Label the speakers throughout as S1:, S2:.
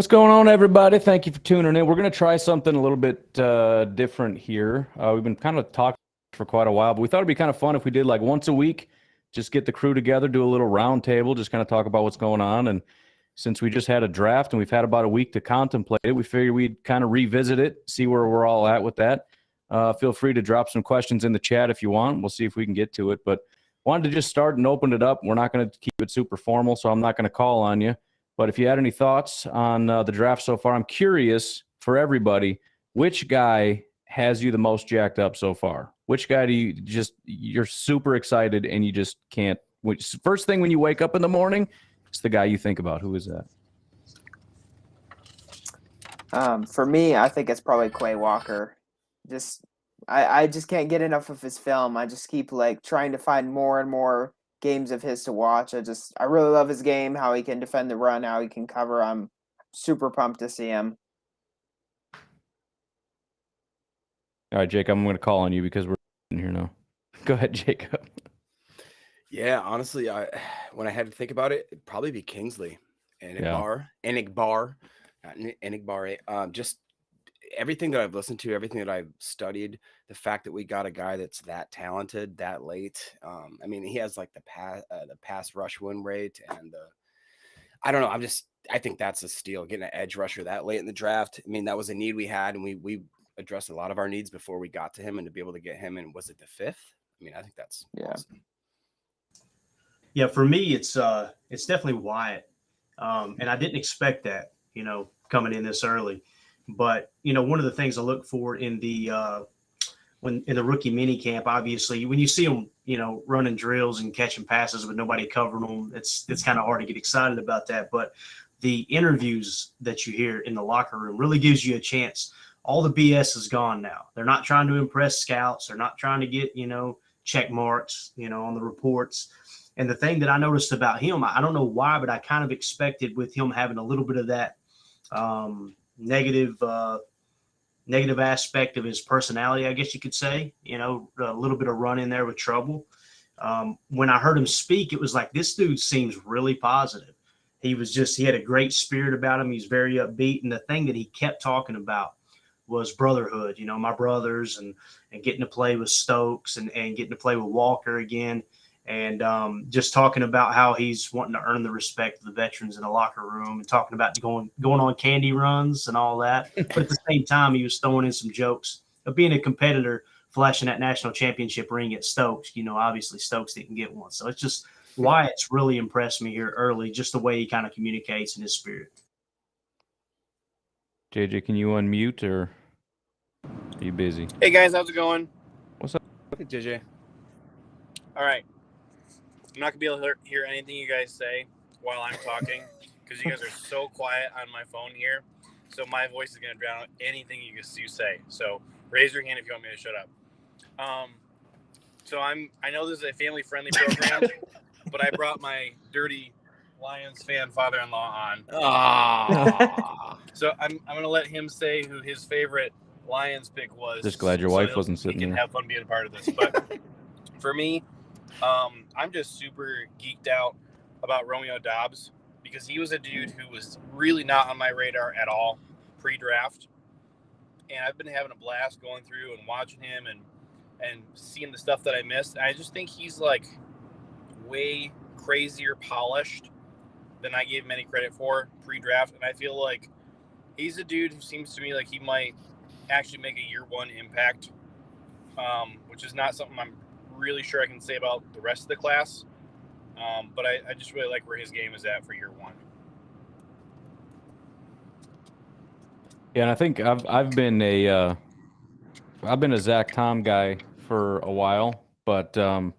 S1: What's going on, everybody? Thank you for tuning in. We're going to try something a little bit different here. We've been kind of talking for quite a while, but we thought it'd be kind of fun if we did like once a week, just get the crew together, do a little round table, just kind of talk about what's going on. And since we just had a draft and we've had about a week to contemplate it, we figured we'd kind of revisit it, see where we're all at with that. Feel free to drop some questions in the chat if you want. We'll see if we can get to it. But wanted to just start and open it up. We're not going to keep it super formal, so I'm not going to call on you. But if you had any thoughts on the draft so far, I'm curious for everybody, which guy has you the most jacked up so far? Which guy do you're super excited and you just can't? First thing when you wake up in the morning, it's the guy you think about. Who is
S2: that? For me, I think it's probably Quay Walker. I just can't get enough of his film. I just keep trying to find more and more games of his to watch. I really love his game, how he can defend the run, how he can cover. I'm super pumped to see him.
S1: All right, Jacob, I'm going to call on you because we're in here now. Go ahead, Jacob.
S3: Yeah, honestly, when I had to think about it, it'd probably be Kingsley Enigbar. Just everything that I've listened to, everything that I've studied, the fact that we got a guy that's that talented that late. I mean, he has like the pass rush win rate, and I don't know. I think that's a steal, getting an edge rusher that late in the draft. I mean, that was a need we had, and we addressed a lot of our needs before we got to him, and to be able to get him in, was it the 5th? I mean, I think that's awesome.
S4: Yeah, for me, it's definitely Wyatt, and I didn't expect that, coming in this early. But one of the things I look for in the rookie mini camp, obviously, when you see them, running drills and catching passes with nobody covering them, it's kind of hard to get excited about that. But the interviews that you hear in the locker room really gives you a chance. All the BS is gone now. They're not trying to impress scouts. They're not trying to get check marks on the reports. And the thing that I noticed about him, I don't know why, but I kind of expected with him having a little bit of that negative aspect of his personality, I guess you could say, a little bit of run in there with trouble. When I heard him speak, it was like, this dude seems really positive. He had a great spirit about him. He's very upbeat. And the thing that he kept talking about was brotherhood, my brothers, and getting to play with Stokes and getting to play with Walker again. And just talking about how he's wanting to earn the respect of the veterans in the locker room, and talking about going on candy runs and all that. But at the same time, he was throwing in some jokes of being a competitor, flashing that national championship ring at Stokes. Obviously Stokes didn't get one. So it's just why it's really impressed me here early, just the way he kind of communicates in his spirit.
S1: JJ, can you unmute, or are you busy?
S5: Hey guys, how's it going?
S1: What's up?
S3: Hey, JJ.
S5: All right. I'm not going to be able to hear anything you guys say while I'm talking because you guys are so quiet on my phone here. So my voice is going to drown out anything you say. So raise your hand if you want me to shut up. So I know this is a family-friendly program, but I brought my dirty Lions fan father-in-law on. So I'm going to let him say who his favorite Lions pick was.
S1: Just glad your wife wasn't sitting there.
S5: He can have fun being a part of this. But for me, I'm just super geeked out about Romeo Doubs because he was a dude who was really not on my radar at all pre-draft. And I've been having a blast going through and watching him and seeing the stuff that I missed. I just think he's like way crazier polished than I gave him any credit for pre-draft. And I feel like he's a dude who seems to me like he might actually make a year one impact, which is not something I'm really sure I can say about the rest of the class. But I just really like where his game is at for year one.
S1: Yeah, and I think I've been a Zach Tom guy for a while, but I'm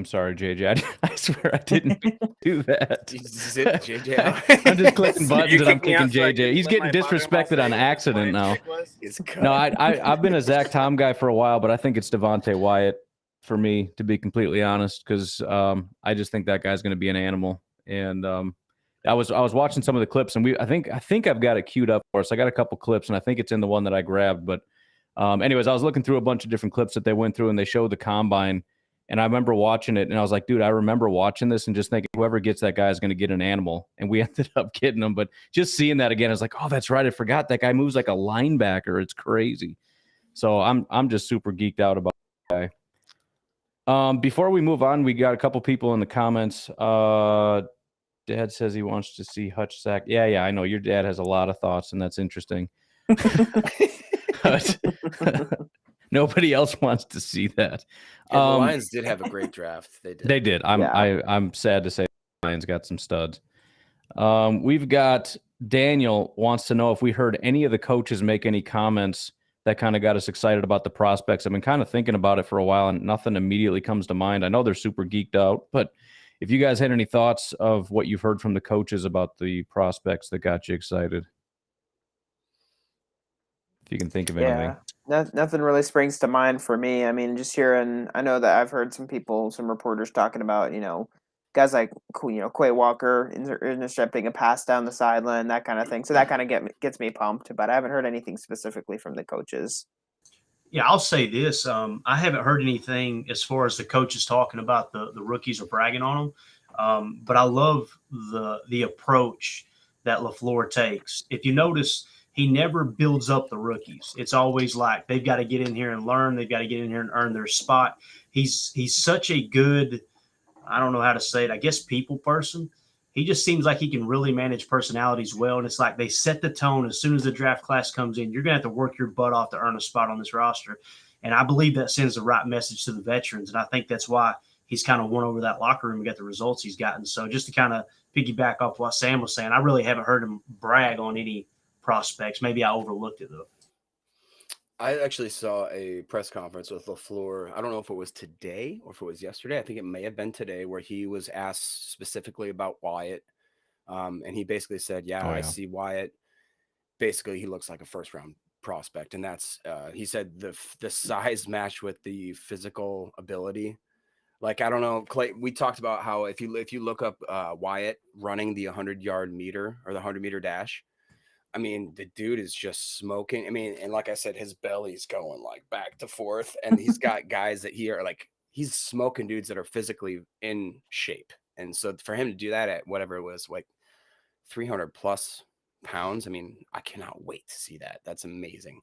S1: sorry, JJ. I swear I didn't do that.
S3: Zip JJ.
S1: I'm just clicking buttons and I'm thinking JJ. He's getting
S5: my
S1: disrespected on accident now. No, I've been a Zach Tom guy for a while, but I think it's Devontae Wyatt for me, to be completely honest, because I just think that guy's going to be an animal. And I was watching some of the clips, and I think I've got it queued up for us. I got a couple clips, and I think it's in the one that I grabbed. But anyways, I was looking through a bunch of different clips that they went through, and they showed the combine. And I remember watching it, and I was like, dude, I remember watching this and just thinking whoever gets that guy is going to get an animal. And we ended up getting him. But just seeing that again, I was like, oh, that's right. I forgot that guy moves like a linebacker. It's crazy. So I'm just super geeked out about that guy. Before we move on, we got a couple people in the comments. Dad says he wants to see Hutch sack. Yeah, I know. Your dad has a lot of thoughts, and that's interesting. But nobody else wants to see that.
S3: Yeah, the Lions did have a great draft. They did.
S1: They did. I'm sad to say the Lions got some studs. We've got Daniel wants to know if we heard any of the coaches make any comments that kind of got us excited about the prospects. I've been kind of thinking about it for a while, and nothing immediately comes to mind. I know they're super geeked out, but if you guys had any thoughts of what you've heard from the coaches about the prospects that got you excited, if you can think of anything.
S2: Nothing really springs to mind for me. I mean, just hearing, I know that I've heard some reporters talking about, guys like, Quay Walker intercepting a pass down the sideline, that kind of thing. So that kind of gets me pumped, but I haven't heard anything specifically from the coaches.
S4: Yeah, I'll say this. I haven't heard anything as far as the coaches talking about the rookies or bragging on them. But I love the approach that LaFleur takes. If you notice, he never builds up the rookies. It's always like they've got to get in here and learn. They've got to get in here and earn their spot. He's such a good, I don't know how to say it, I guess people person. He just seems like he can really manage personalities well. And it's like they set the tone as soon as the draft class comes in. You're going to have to work your butt off to earn a spot on this roster. And I believe that sends the right message to the veterans. And I think that's why he's kind of won over that locker room and got the results he's gotten. So just to kind of piggyback off what Sam was saying, I really haven't heard him brag on any prospects. Maybe I overlooked it, though.
S3: I actually saw a press conference with LaFleur. I don't know if it was today or if it was yesterday. I think it may have been today, where he was asked specifically about Wyatt. And he basically said, I see Wyatt. Basically, he looks like a first-round prospect. And that's, he said the size match with the physical ability. Like, I don't know, Clay, we talked about how if you look up Wyatt running the 100-yard meter or the 100-meter dash, I mean, the dude is just smoking. I mean, and like I said, his belly's going like back to forth, and he's got guys that he's smoking dudes that are physically in shape. And so for him to do that at whatever it was, like 300 plus pounds, I mean, I cannot wait to see that. That's amazing.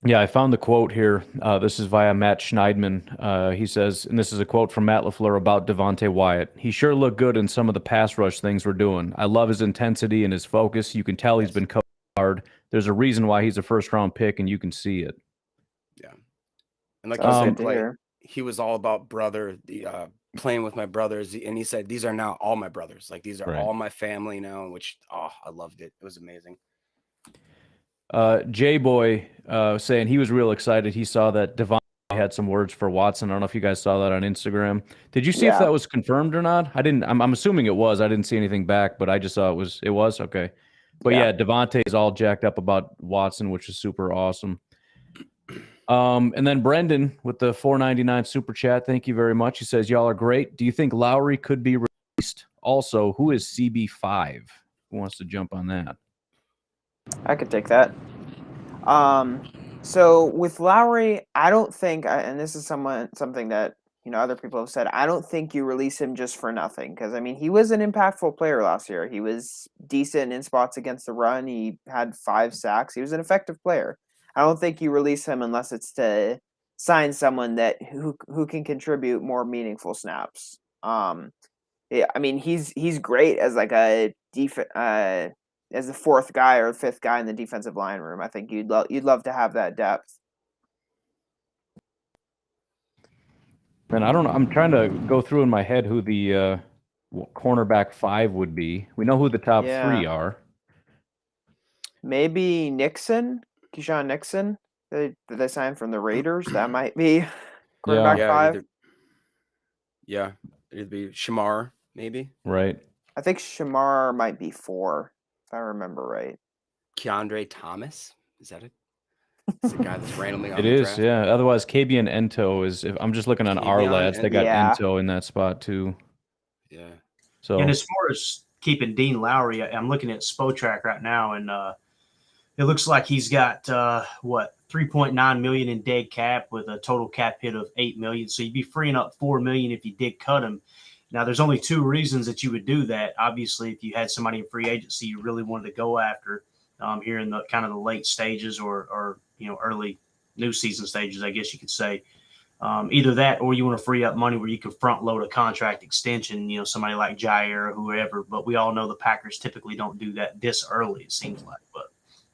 S1: Yeah, I found the quote here. This is via Matt Schneidman. He says, and this is a quote from Matt LaFleur about Devontae Wyatt. He sure looked good in some of the pass rush things we're doing. I love his intensity and his focus. You can tell he's been coached hard. There's a reason why he's a first-round pick, and you can see it.
S3: Yeah. And like you said, Clay, he was all about playing with my brothers. And he said, these are now all my brothers. Like, these are all my family now, which, I loved it. It was amazing.
S1: J-Boy saying he was real excited. He saw that Devon had some words for Watson. I don't know if you guys saw that on Instagram. Did you see if that was confirmed or not? I didn't. I'm assuming it was. I didn't see anything back, but I just saw it was okay. But yeah, Devontae is all jacked up about Watson, which is super awesome. And then Brendan with the $4.99 super chat. Thank you very much. He says, y'all are great. Do you think Lowry could be released? Also, who is CB5? Who wants to jump on that?
S2: I could take that. So with Lowry, I don't think, and this is something that other people have said, I don't think you release him just for nothing. Because I mean, he was an impactful player last year. He was decent in spots against the run. He had 5 sacks. He was an effective player. I don't think you release him unless it's to sign someone who can contribute more meaningful snaps. Yeah, I mean, he's great as like a as the 4th guy or 5th guy in the defensive line room. I think you'd love to have that depth.
S1: And I don't know. I'm trying to go through in my head who the cornerback 5 would be. We know who the top 3 are.
S2: Maybe Keyshawn Nixon. They signed from the Raiders. That might be cornerback 5.
S3: It'd be Shamar, maybe.
S1: Right.
S2: I think Shamar might be 4, if I remember right.
S3: Keandre Thomas, is that it? It's the guy that's randomly on
S1: the draft. It is, yeah. Otherwise, KB and Ento is. If I'm just looking on our lads, they got Ento in that spot too.
S3: Yeah.
S4: So, and as far as keeping Dean Lowry, I'm looking at Spotrac right now, and it looks like he's got 3.9 million in dead cap with a total cap hit of 8 million. So you'd be freeing up 4 million if you did cut him. Now, there's only two reasons that you would do that. Obviously, if you had somebody in free agency you really wanted to go after here in the kind of the late stages or early new season stages, I guess you could say. Either that or you want to free up money where you can front load a contract extension, somebody like Jair or whoever. But we all know the Packers typically don't do that this early, it seems like.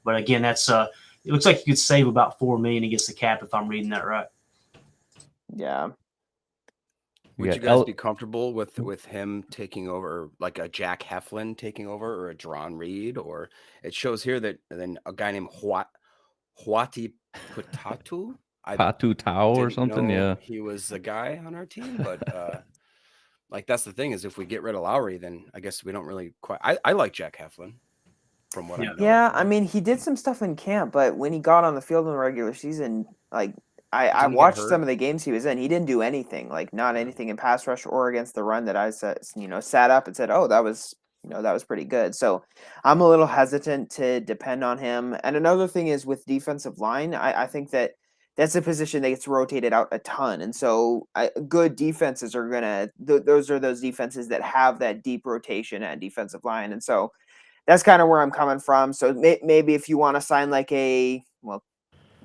S4: But again, that's it looks like you could save about 4 million against the cap if I'm reading that right.
S2: Yeah.
S3: Would you guys be comfortable with him taking over, like a Jack Heflin taking over, or a Jerron Reed? Or it shows here that then a guy named Huati Putatu,
S1: Patu Tau or something. Yeah,
S3: he was a guy on our team, but like that's the thing is if we get rid of Lowry, then I guess we don't really quite. I like Jack Heflin from what I know.
S2: Yeah, I mean he did some stuff in camp, but when he got on the field in the regular season, like I watched some of the games he was in. He didn't do anything, like not anything in pass rush or against the run that I sat up and said, oh, that was pretty good. So I'm a little hesitant to depend on him. And another thing is with defensive line, I think that's a position that gets rotated out a ton. And so good defenses are those are those defenses that have that deep rotation at defensive line. And so that's kind of where I'm coming from. So maybe if you want to sign like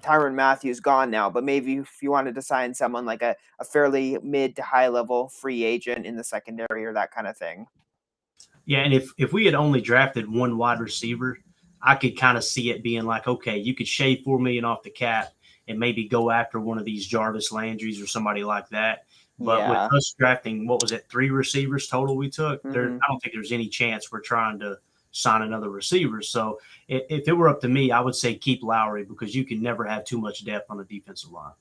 S2: Tyrann Mathieu gone now, but maybe if you wanted to sign someone like a fairly mid to high level free agent in the secondary or that kind of thing.
S4: Yeah, and if we had only drafted one wide receiver, I could kind of see it being like, okay, you could shave 4 million off the cap and maybe go after one of these Jarvis Landrys or somebody like that. But with us drafting, 3 receivers total we took, I don't think there's any chance we're trying to sign another receiver. So if it were up to me, I would say keep Lowry because you can never have too much depth on the defensive line.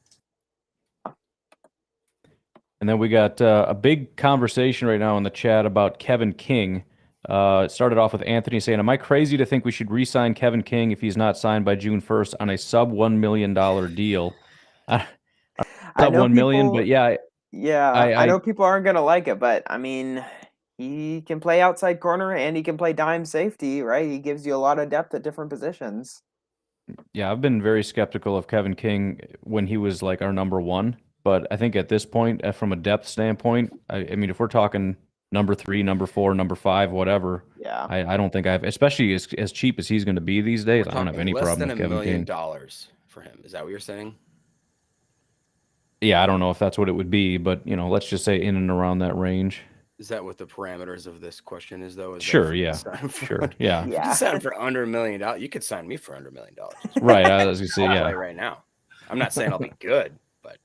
S1: And then we got a big conversation right now in the chat about Kevin King. It started off with Anthony saying, am I crazy to think we should re-sign Kevin King if he's not signed by June 1st on a sub $1 million deal? Sub $1 million, but yeah.
S2: I know people aren't going to like it, but I mean, he can play outside corner and he can play dime safety, right? He gives you a lot of depth at different positions.
S1: Yeah, I've been very skeptical of Kevin King when he was like our number one. But I think at this point, from a depth standpoint, I mean, if we're talking number 3, number 4, number 5, whatever, I don't think especially as cheap as he's going to be these days, I don't have any problem with Kevin King.
S3: Less than $1 million for him. Is that what you're saying?
S1: Yeah, I don't know if that's what it would be, but let's just say in and around that range.
S3: Is that what the parameters of this question is, though?
S1: Sure, yeah. Sure, yeah.
S3: If you sign for under $1 million, you could sign me for under $1 million.
S1: Right, I was going to say, yeah.
S3: Right now. I'm not saying I'll be good, but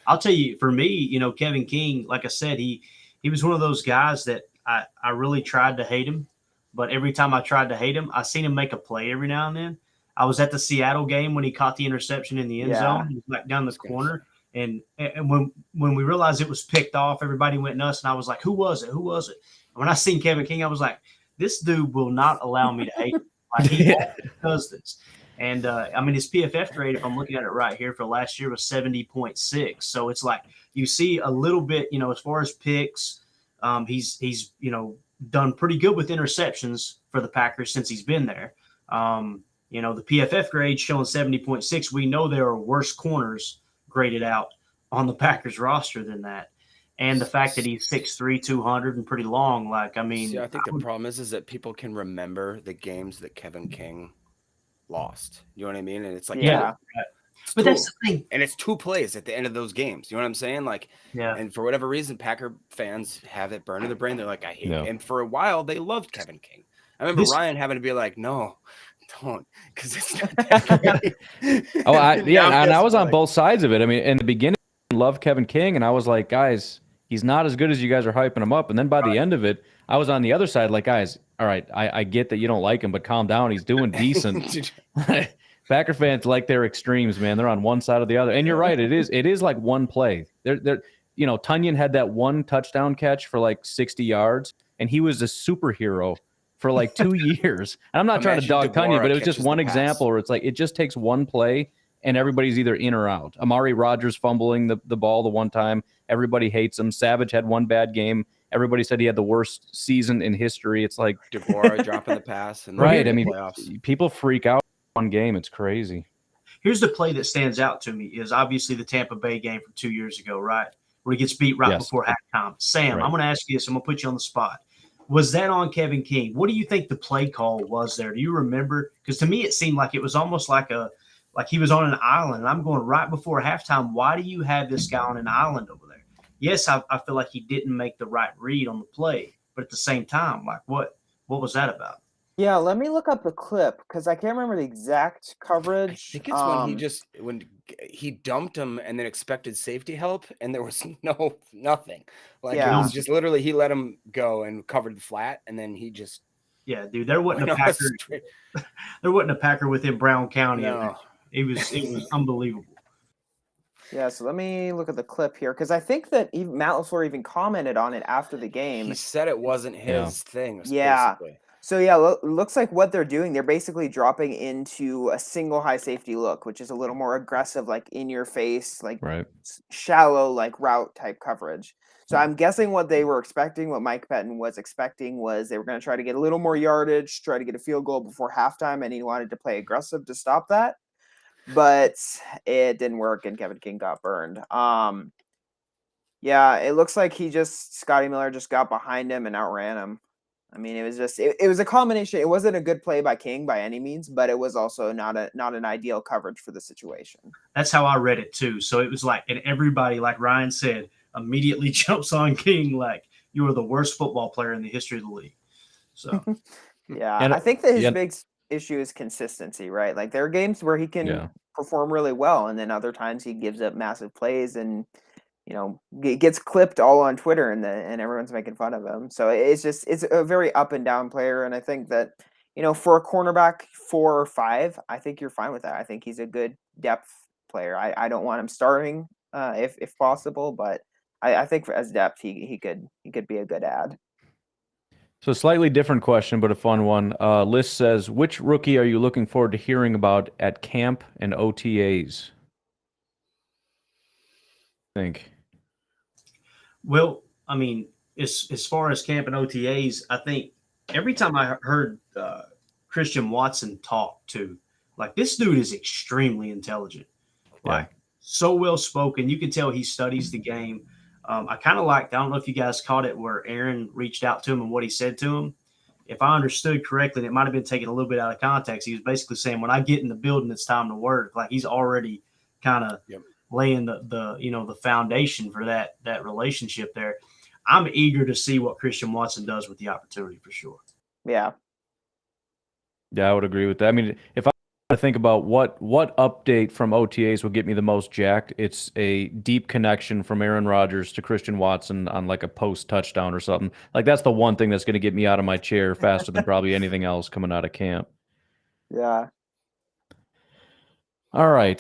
S4: I'll tell you, for me, Kevin King, like I said, he was one of those guys that I really tried to hate him, but every time I tried to hate him, I seen him make a play every now and then. I was at the Seattle game when he caught the interception in the end zone. He was back down the corner. And when we realized it was picked off, everybody went nuts. And I was like, who was it? Who was it? And when I seen Kevin King, I was like, this dude will not allow me to hate him. Like, he does this. And, I mean, his PFF grade, if I'm looking at it right here for last year, was 70.6. So it's like you see a little bit, as far as picks, he's done pretty good with interceptions for the Packers since he's been there. The PFF grade showing 70.6. We know there are worse corners graded out on the Packers roster than that. And the fact that he's 6'3", 200 and pretty long, like, I mean.
S3: See, I think the problem is that people can remember the games that Kevin King lost. You know what I mean? And it's like,
S4: but that's the thing.
S3: And it's 2 plays at the end of those games. You know what I'm saying? Like, and for whatever reason, Packer fans have it burned in their brain. They're like, I hate him. And for a while, they loved Kevin King. I remember Ryan having to be like, no, don't, because it's not that great.
S1: And I was on both sides of it. I mean, in the beginning, I loved Kevin King, and I was like, guys, he's not as good as you guys are hyping him up. And then by the end of it, I was on the other side, like, guys, all right, I get that you don't like him, but calm down. He's doing decent. Packer fans like their extremes, man. They're on one side or the other. And you're right, it is like one play. Tunyon had that one touchdown catch for like 60 yards, and he was a superhero for like 2 years. And I'm not trying to dog Tunyon, but it was just one example where it's like it just takes one play and everybody's either in or out. Amari Rodgers fumbling the ball the one time. Everybody hates him. Savage had one bad game. Everybody said he had the worst season in history. It's like
S3: DeVora dropping the pass. And
S1: right. I mean, people freak out one game. It's crazy.
S4: Here's the play that stands out to me is obviously the Tampa Bay game from 2 years ago, right? Where he gets beat right before halftime. Sam,
S1: Right.
S4: I'm going to ask you this. I'm going to put you on the spot. Was that on Kevin King? What do you think the play call was there? Do you remember? Because to me, it seemed like it was almost like he was on an island. And I'm going right before halftime. Why do you have this guy on an island over there? Yes, I feel like he didn't make the right read on the play. But at the same time, like what was that about?
S2: Yeah, let me look up the clip because I can't remember the exact coverage.
S3: I think it's when he dumped him and then expected safety help, and there was nothing. Like it was just literally he let him go and covered the flat, and then he just
S4: dude, there wasn't a Packer. There wasn't a Packer within Brown County. No. It was unbelievable.
S2: Yeah, so let me look at the clip here because I think that Matt LaFleur even commented on it after the game.
S3: He said it wasn't his thing.
S2: Yeah. Basically. So, it looks like what they're doing, they're basically dropping into a single high safety look, which is a little more aggressive, like in your face, like shallow, like route type coverage. So I'm guessing what they were expecting, what Mike Pettin was expecting was they were going to try to get a little more yardage, try to get a field goal before halftime, and he wanted to play aggressive to stop that. But it didn't work, and Kevin King got burned. Yeah, it looks like Scotty Miller just got behind him and outran him. I mean, it was just it was a combination. It wasn't a good play by King by any means, but it was also not an ideal coverage for the situation.
S4: That's how I read it too. So it was like, and everybody, like Ryan said, immediately jumps on King like you are the worst football player in the history of the league. So
S2: yeah, and I think that his big issue is consistency, right? Like there are games where he can perform really well, and then other times he gives up massive plays and gets clipped all on Twitter and everyone's making fun of him. So it's a very up and down player. And I think that, for a cornerback 4 or 5, I think you're fine with that. I think he's a good depth player. I don't want him starting if possible, but I think as depth, he could be a good add.
S1: So slightly different question, but a fun one. List says, which rookie are you looking forward to hearing about at camp and OTAs? I think.
S4: Well, I mean, as far as camp and OTAs, I think every time I heard Christian Watson talk to, like, this dude is extremely intelligent, like so well spoken. You can tell he studies the game. I kind of liked, I don't know if you guys caught it, where Aaron reached out to him and what he said to him. If I understood correctly, and it might have been taken a little bit out of context, he was basically saying, when I get in the building, it's time to work. Like he's already kind of laying the foundation for that relationship there. I'm eager to see what Christian Watson does with the opportunity for sure.
S2: Yeah,
S1: I would agree with that. I mean, if I think about what update from OTAs would get me the most jacked, it's a deep connection from Aaron Rodgers to Christian Watson on like a post touchdown or something. Like that's the one thing that's going to get me out of my chair faster than probably anything else coming out of camp.
S2: Yeah.
S1: All right.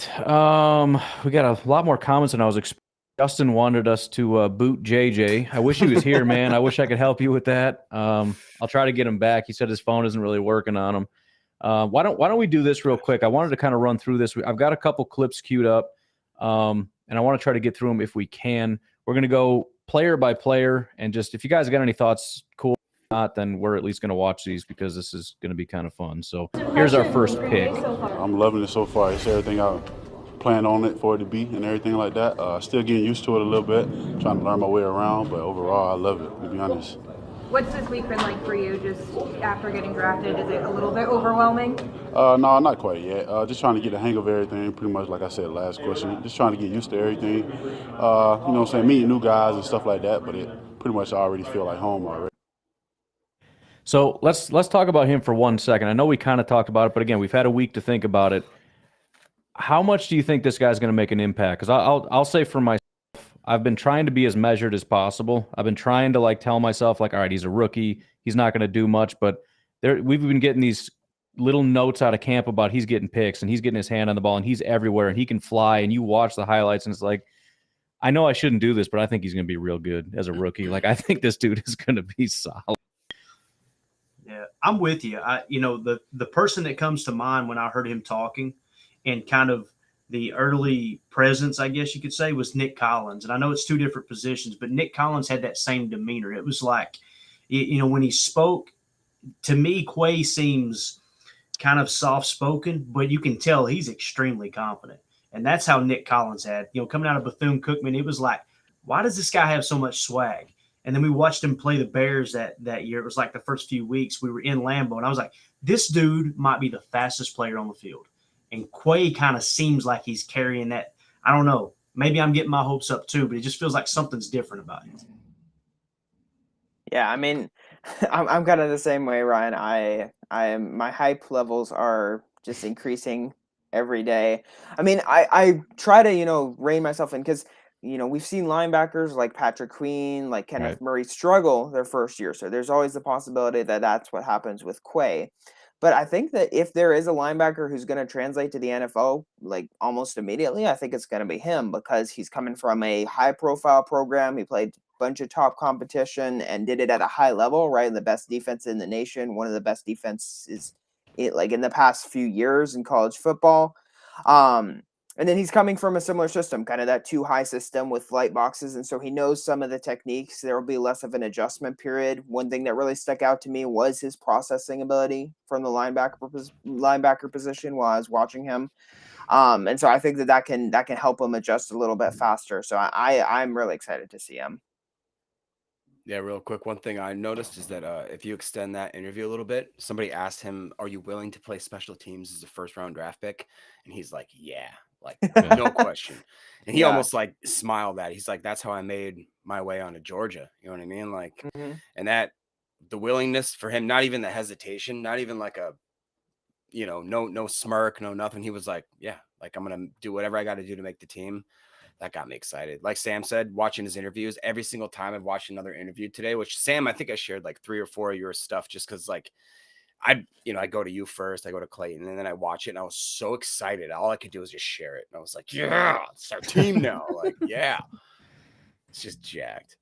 S1: We got a lot more comments than I was expecting. Justin wanted us to boot JJ. I wish he was here, man. I wish I could help you with that. I'll try to get him back. He said his phone isn't really working on him. Why don't we do this real quick? I wanted to kind of run through this. I've got a couple clips queued up, and I want to try to get through them if we can. We're going to go player by player, and just if you guys got any thoughts, cool. If not, then we're at least going to watch these because this is going to be kind of fun. So here's our first pick.
S6: I'm loving it so far. It's everything I planned on it for it to be and everything like that. Still getting used to it a little bit, trying to learn my way around, but overall, I love it, to be honest.
S7: What's this week been like for you, just after getting drafted? Is it a little bit overwhelming?
S6: No, not quite yet. Just trying to get the hang of everything, pretty much like I said last question. Just trying to get used to everything. You know what I'm saying, meeting new guys and stuff like that, but it pretty much already feel like home already.
S1: So let's talk about him for 1 second. I know we kind of talked about it, but again, we've had a week to think about it. How much do you think this guy's going to make an impact? Because I'll say for myself, I've been trying to be as measured as possible. I've been trying to like tell myself like, all right, he's a rookie. He's not going to do much, but we've been getting these little notes out of camp about he's getting picks and he's getting his hand on the ball and he's everywhere and he can fly, and you watch the highlights and it's like, I know I shouldn't do this, but I think he's going to be real good as a rookie. Like, I think this dude is going to be solid.
S4: Yeah, I'm with you. The person that comes to mind when I heard him talking and kind of the early presence, I guess you could say, was Nick Collins. And I know it's two different positions, but Nick Collins had that same demeanor. It was like, when he spoke, to me, Quay seems kind of soft-spoken, but you can tell he's extremely confident. And that's how Nick Collins had. Coming out of Bethune-Cookman, it was like, why does this guy have so much swag? And then we watched him play the Bears that year. It was like the first few weeks we were in Lambeau, and I was like, this dude might be the fastest player on the field. And Quay kind of seems like he's carrying that. I don't know. Maybe I'm getting my hopes up too, but it just feels like something's different about him.
S2: Yeah, I mean, I'm kind of the same way, Ryan. I am, my hype levels are just increasing every day. I mean, I try to, rein myself in because, we've seen linebackers like Patrick Queen, like Kenneth Murray struggle their first year. So there's always the possibility that that's what happens with Quay. But I think that if there is a linebacker who's going to translate to the NFL, like almost immediately, I think it's going to be him because he's coming from a high profile program. He played a bunch of top competition and did it at a high level, right? The best defense in the nation, one of the best defenses like in the past few years in college football. And then he's coming from a similar system, kind of that 2-high system with light boxes. And so he knows some of the techniques. There will be less of an adjustment period. One thing that really stuck out to me was his processing ability from the linebacker position while I was watching him. And so I think that can help him adjust a little bit faster. So I'm really excited to see him.
S3: Yeah, real quick. One thing I noticed is that if you extend that interview a little bit, somebody asked him, "Are you willing to play special teams as a first-round draft pick?" And he's like, "Yeah." Like, no question. And he almost like smiled at it. He's like, that's how I made my way onto Georgia. You know what I mean? Like, and that the willingness for him, not even the hesitation, not even like a, no smirk, no nothing. He was like, yeah, like I'm going to do whatever I got to do to make the team. That got me excited. Like Sam said, watching his interviews, every single time I've watched another interview today, which Sam, I think I shared like 3 or 4 of your stuff just because like, I go to you first, I go to Clayton, and then I watch it, and I was so excited. All I could do was just share it. And I was like, yeah, it's our team now. Like, yeah. It's just jacked.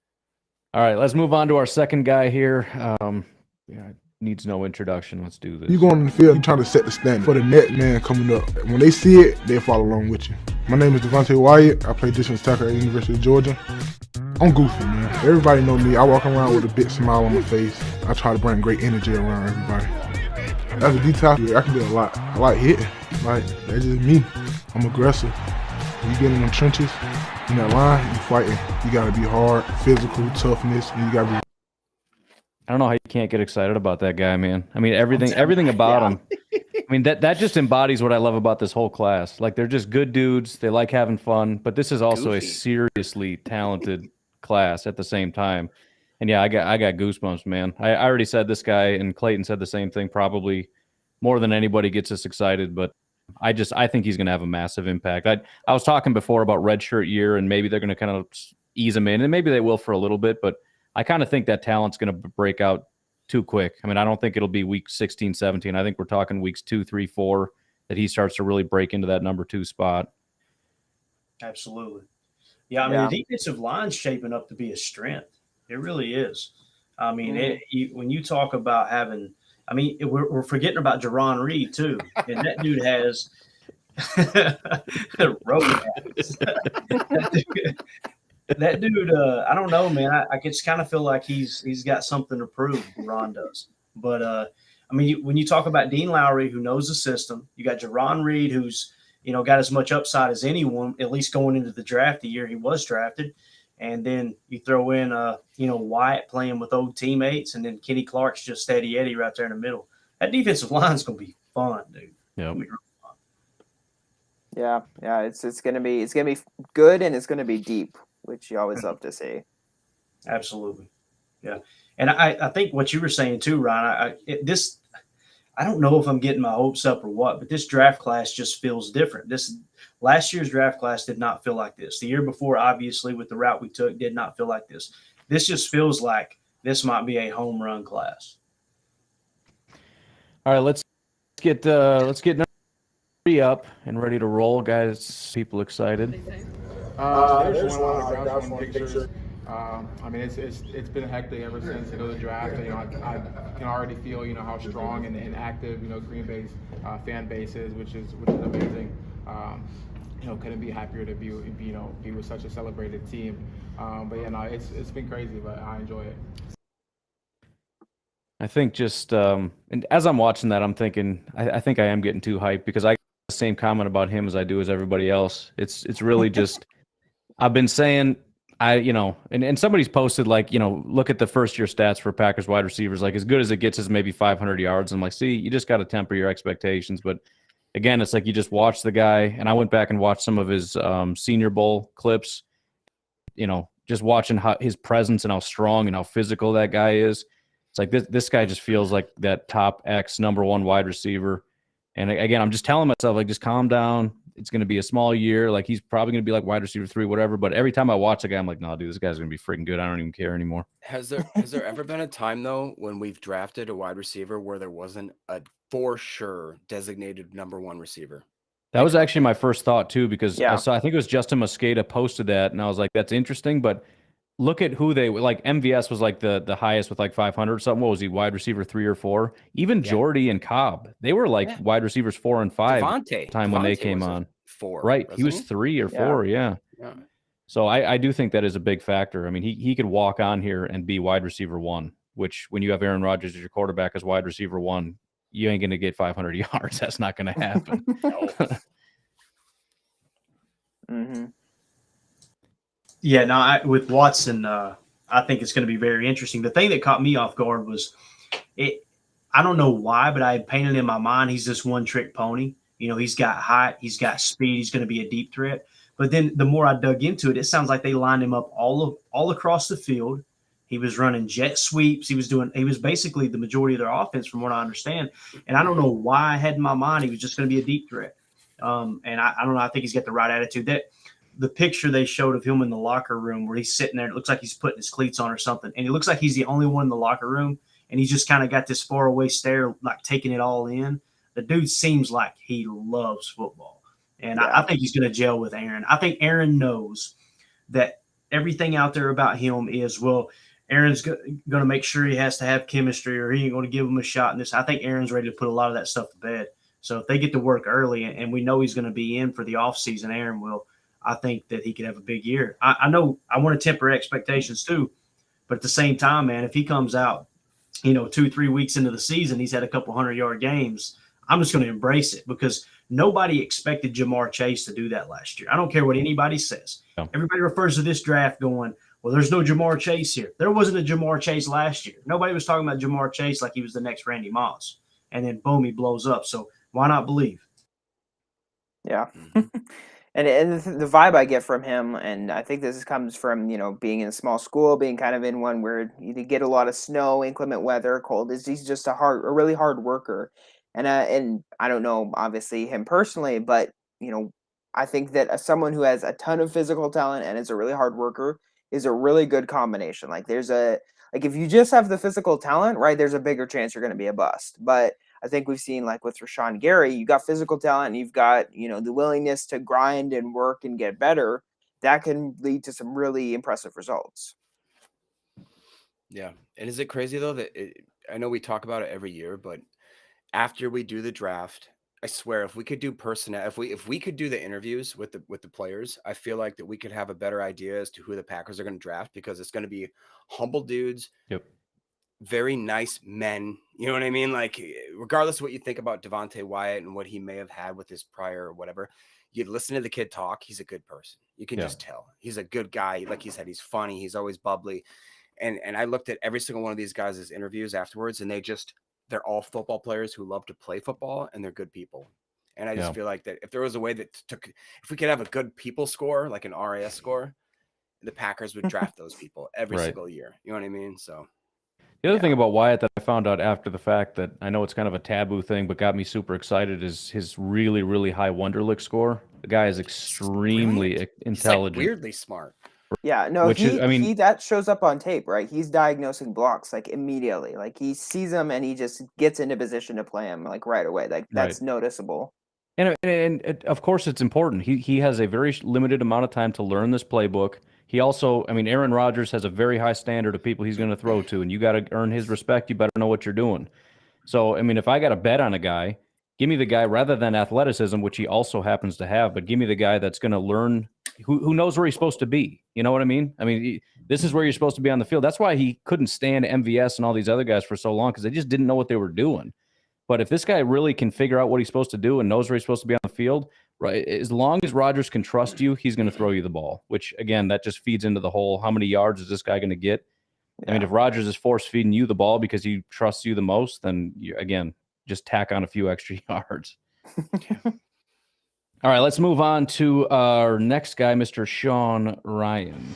S1: All right, let's move on to our second guy here. Needs no introduction. Let's do this.
S8: You going on the field, you trying to set the standard for the next man coming up. When they see it, they follow along with you. My name is Devontae Wyatt. I play defensive tackle at the University of Georgia. I'm goofy, man. Everybody know me. I walk around with a big smile on my face. I try to bring great energy around everybody. As a D tackle, I can do a lot. I like hitting. Like, that's just me. I'm aggressive. When you get in the trenches, in that line, you fighting. You gotta be hard, physical, toughness, and you gotta be.
S1: I don't know how you can't get excited about that guy, man. I mean, everything about him. I mean, that just embodies what I love about this whole class. Like, they're just good dudes. They like having fun, but this is also a seriously talented class at the same time. And yeah, I got goosebumps, man. I already said this guy, and Clayton said the same thing, probably more than anybody gets us excited, but I think he's going to have a massive impact. I was talking before about redshirt year, and maybe they're going to kind of ease him in, and maybe they will for a little bit, but I kind of think that talent's going to break out too quick. I mean, I don't think it'll be week 16, 17. I think we're talking weeks 2, 3, 4 that he starts to really break into that number 2 spot.
S4: Absolutely. Yeah, I mean, the defensive line's shaping up to be a strength. It really is. I mean, when you talk about having – I mean, we're forgetting about Jerron Reed too, and that dude has road habits. That dude, I don't know, man. I just kind of feel like he's got something to prove. Jerron does, but I mean, when you talk about Dean Lowry, who knows the system, you got Jerron Reed, who's got as much upside as anyone, at least going into the draft the year he was drafted. And then you throw in, Wyatt playing with old teammates, and then Kenny Clark's just steady Eddie right there in the middle. That defensive line's gonna be fun, dude.
S1: Yeah.
S2: Yeah. It's gonna be good, and it's gonna be deep, which you always love to see.
S4: Absolutely, yeah. And I think what you were saying too, Ryan. I don't know if I'm getting my hopes up or what, but this draft class just feels different. Last year's draft class did not feel like this. The year before, obviously, with the route we took, did not feel like this. This just feels like this might be a home run class.
S1: All right, let's get number 3 up and ready to roll, guys. People excited.
S9: There's one picture. I mean, it's been hectic ever since the draft. I can already feel how strong and active Green Bay's fan base is, which is amazing. Couldn't be happier to be with such a celebrated team. But it's been crazy, but I enjoy it.
S1: I think just and as I'm watching that, I'm thinking I think I am getting too hyped because I got the same comment about him as I do as everybody else. It's really just I've been saying and somebody's posted like, look at the first year stats for Packers wide receivers, like as good as it gets is maybe 500 yards. I'm like, see, you just got to temper your expectations. But again, it's like you just watch the guy, and I went back and watched some of his Senior Bowl clips. Just watching how his presence and how strong and how physical that guy is. It's like this guy just feels like that top X number one wide receiver. And again, I'm just telling myself, like, just calm down. It's going to be a small year. Like, he's probably going to be like wide receiver 3, whatever. But every time I watch a guy, I'm like, no, dude, this guy's going to be freaking good. I don't even care anymore.
S3: Has there ever been a time though when we've drafted a wide receiver where there wasn't a for sure designated number one receiver?
S1: That was actually my first thought too, because
S2: Yeah.
S1: I think it was Justin Mosqueda posted that, and I was like, that's interesting. But look at who they like. MVS was like the highest with like 500 or something. What was he, wide receiver 3 or 4? Even Jordy and Cobb, they were like wide receivers 4 and 5 time when they came on.
S3: 4,
S1: right? He was
S3: wasn't
S1: 3 or 4, yeah. So I do think that is a big factor. I mean, he could walk on here and be wide receiver 1, which when you have Aaron Rodgers as your quarterback as wide receiver 1, you ain't going to get 500 yards. That's not going to happen.
S2: Mm-hmm.
S4: Yeah, no, with Watson, I think it's going to be very interesting. The thing that caught me off guard was I don't know why, but I had painted in my mind he's this one-trick pony. He's got height, he's got speed, he's going to be a deep threat. But then the more I dug into it, it sounds like they lined him up all across the field. He was running jet sweeps. He was basically the majority of their offense, from what I understand. And I don't know why I had in my mind he was just going to be a deep threat. And I don't know. I think he's got the right attitude. That the picture they showed of him in the locker room where he's sitting there, it looks like he's putting his cleats on or something. And it looks like he's the only one in the locker room. And he's just kind of got this faraway stare, like taking it all in. The dude seems like he loves football. And I think he's going to gel with Aaron. I think Aaron knows that everything out there about him is, well, Aaron's going to make sure he has to have chemistry or he ain't going to give him a shot in this. I think Aaron's ready to put a lot of that stuff to bed. So if they get to work early and we know he's going to be in for the offseason, Aaron will, I think that he could have a big year. I know I want to temper expectations too, but at the same time, man, if he comes out, 2-3 weeks into the season, he's had a couple 100-yard games, I'm just going to embrace it because nobody expected Jamar Chase to do that last year. I don't care what anybody says. No. Everybody refers to this draft going, well, there's no Jamar Chase here. There wasn't a Jamar Chase last year. Nobody was talking about Jamar Chase like he was the next Randy Moss. And then, boom, he blows up. So why not believe?
S2: Yeah. And the vibe I get from him, and I think this comes from, being in a small school, being kind of in one where you get a lot of snow, inclement weather, cold, is he's just a really hard worker. And I don't know, obviously, him personally, but, I think that as someone who has a ton of physical talent and is a really hard worker is a really good combination. Like if you just have the physical talent, right, there's a bigger chance you're going to be a bust. But I think we've seen, like with Rashawn Gary, you got physical talent and you've got, the willingness to grind and work and get better. That can lead to some really impressive results.
S3: Yeah. And is it crazy though that I know we talk about it every year, but after we do the draft, I swear if we could do if we could do the interviews with the players, I feel like that we could have a better idea as to who the Packers are going to draft because it's going to be humble dudes.
S1: Yep.
S3: Very nice men. You know what I mean? Like, regardless of what you think about Devontae Wyatt and what he may have had with his prior or whatever, you listen to the kid talk. He's a good person. You can just tell. He's a good guy. Like he said, he's funny. He's always bubbly. And I looked at every single one of these guys' interviews afterwards, and they're all football players who love to play football, and they're good people. And I just feel like that if there was a way that if we could have a good people score, like an RAS score, the Packers would draft those people every single year. You know what I mean? So.
S1: The other thing about Wyatt that I found out after the fact that I know it's kind of a taboo thing, but got me super excited is his really, really high Wonderlic score. The guy is extremely intelligent.
S3: He's like weirdly smart.
S2: Yeah, no, he that shows up on tape, right? He's diagnosing blocks like immediately. Like he sees them and he just gets into position to play him like right away. Like that's noticeable.
S1: And of course it's important. He has a very limited amount of time to learn this playbook. He also, Aaron Rodgers has a very high standard of people he's going to throw to, and you got to earn his respect. You better know what you're doing. So, if I got to bet on a guy, Give me the guy rather than athleticism, which he also happens to have, but give me the guy that's going to learn, who knows where he's supposed to be. You know what I mean? I mean, this is where you're supposed to be on the field. That's why he couldn't stand MVS and all these other guys for so long, because they just didn't know what they were doing. But if this guy really can figure out what he's supposed to do and knows where he's supposed to be on the field, right, as long as Rodgers can trust you, he's going to throw you the ball, which, again, that just feeds into the whole how many yards is this guy going to get? I mean, if Rodgers is force feeding you the ball because he trusts you the most, then, again, just tack on a few extra yards. All right, let's move on to our next guy, Mr. Sean Ryan.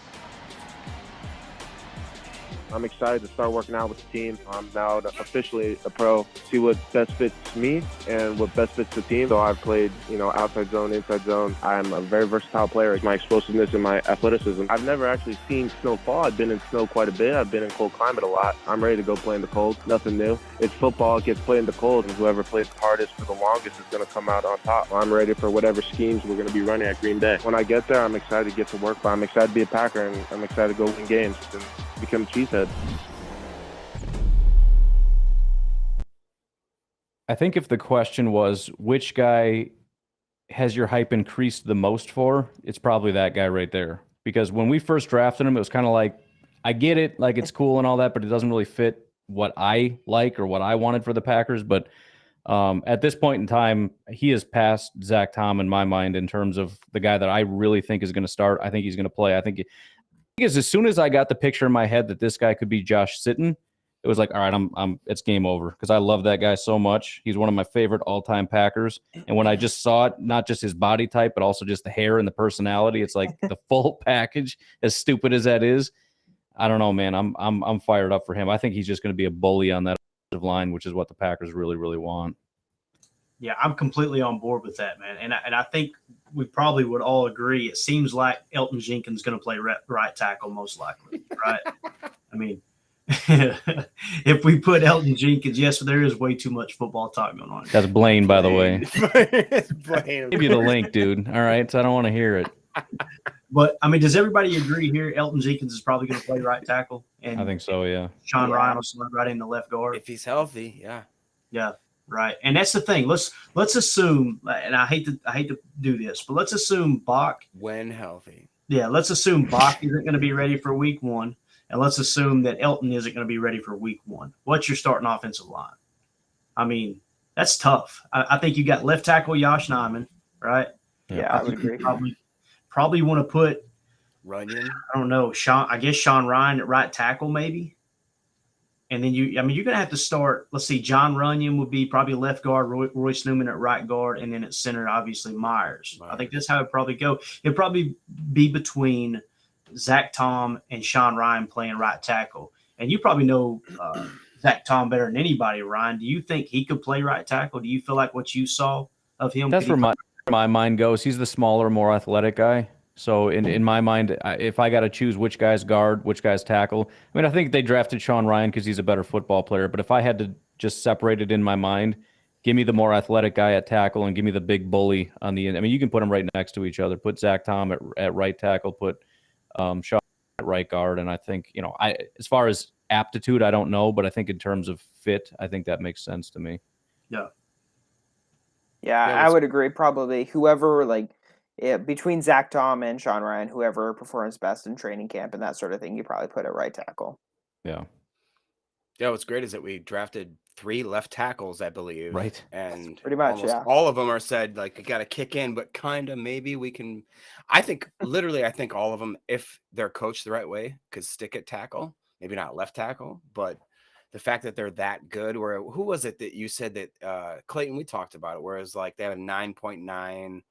S10: I'm excited to start working out with the team. I'm now officially a pro. See what best fits me and what best fits the team. So I've played, outside zone, inside zone. I'm a very versatile player. My explosiveness and my athleticism. I've never actually seen snow fall. I've been in snow quite a bit. I've been in cold climate a lot. I'm ready to go play in the cold. Nothing new. It's football. It gets played in the cold, and whoever plays the hardest for the longest is going to come out on top. I'm ready for whatever schemes we're going to be running at Green Bay. When I get there, I'm excited to get to work, but I'm excited to be a Packer, and I'm excited to go win games and become a cheesehead.
S1: I think if the question was which guy has your hype increased the most for, it's probably that guy right there. Because when we first drafted him, it was kind of like, I get it, like it's cool and all that, but it doesn't really fit what I like or what I wanted for the Packers. But at this point in time, he has passed Zach Tom in my mind in terms of the guy that I really think is going to start. I think he's going to play. I think because as soon as I got the picture in my head that this guy could be Josh Sitton, it was like, all right, it's game over, because I love that guy so much. He's one of my favorite all-time Packers. And when I just saw it, not just his body type, but also just the hair and the personality, it's like the full package, as stupid as that is. I don't know, man. I'm fired up for him. I think he's just going to be a bully on that offensive line, which is what the Packers really, really want.
S4: Yeah, I'm completely on board with that, man. And I think we probably would all agree. It seems like Elton Jenkins is going to play right tackle most likely, right? I mean, if we put Elton Jenkins, yes, there is way too much football talk going on.
S1: That's Blaine, by the way.
S3: Blaine.
S1: Give you the link, dude. All right, so I don't want to hear it.
S4: But I mean, does everybody agree here? Elton Jenkins is probably going to play right tackle, and
S1: I think so. Yeah.
S4: Sean Ryan will slide right in the left guard
S3: if he's healthy.
S4: Yeah, right. And that's the thing. Let's assume, and I hate to do this, but let's assume Bach,
S3: when healthy.
S4: Yeah, let's assume Bach isn't going to be ready for week 1. And let's assume that Elton isn't going to be ready for week 1. What's your starting offensive line? I mean, that's tough. I think you got left tackle Josh Nijman, right?
S2: Yeah, I would agree.
S4: Probably want to put
S3: Runyon.
S4: I don't know, Sean Ryan at right tackle maybe. And then you're going to have to start. Let's see, John Runyon would be probably left guard, Royce Newman at right guard, and then at center, obviously Myers. I think that's how it'd probably go. It'd probably be between Zach Tom and Sean Ryan playing right tackle. And you probably know Zach Tom better than anybody, Ryan. Do you think he could play right tackle? Do you feel like what you saw of him?
S1: That's where my mind goes. He's the smaller, more athletic guy. So in my mind, if I got to choose which guy's guard, which guy's tackle, I mean, I think they drafted Sean Ryan because he's a better football player. But if I had to just separate it in my mind, give me the more athletic guy at tackle and give me the big bully on the end. I mean, you can put them right next to each other. Put Zach Tom at right tackle, put Sean at right guard. And I think, as far as aptitude, I don't know, but I think in terms of fit, I think that makes sense to me.
S2: Yeah, I would agree. Probably whoever, between Zach Tom and Sean Ryan, whoever performs best in training camp and that sort of thing, you probably put at right tackle.
S1: Yeah.
S3: Yeah, what's great is that we drafted 3 left tackles, I believe.
S1: Right.
S3: And
S2: pretty much,
S3: all of them are said, like, you got to kick in, but kind of maybe we can. I think all of them, if they're coached the right way, could stick at tackle. Maybe not left tackle, but the fact that they're that good. Who was it that you said that, Clayton, we talked about it, where it's like they have a 9.9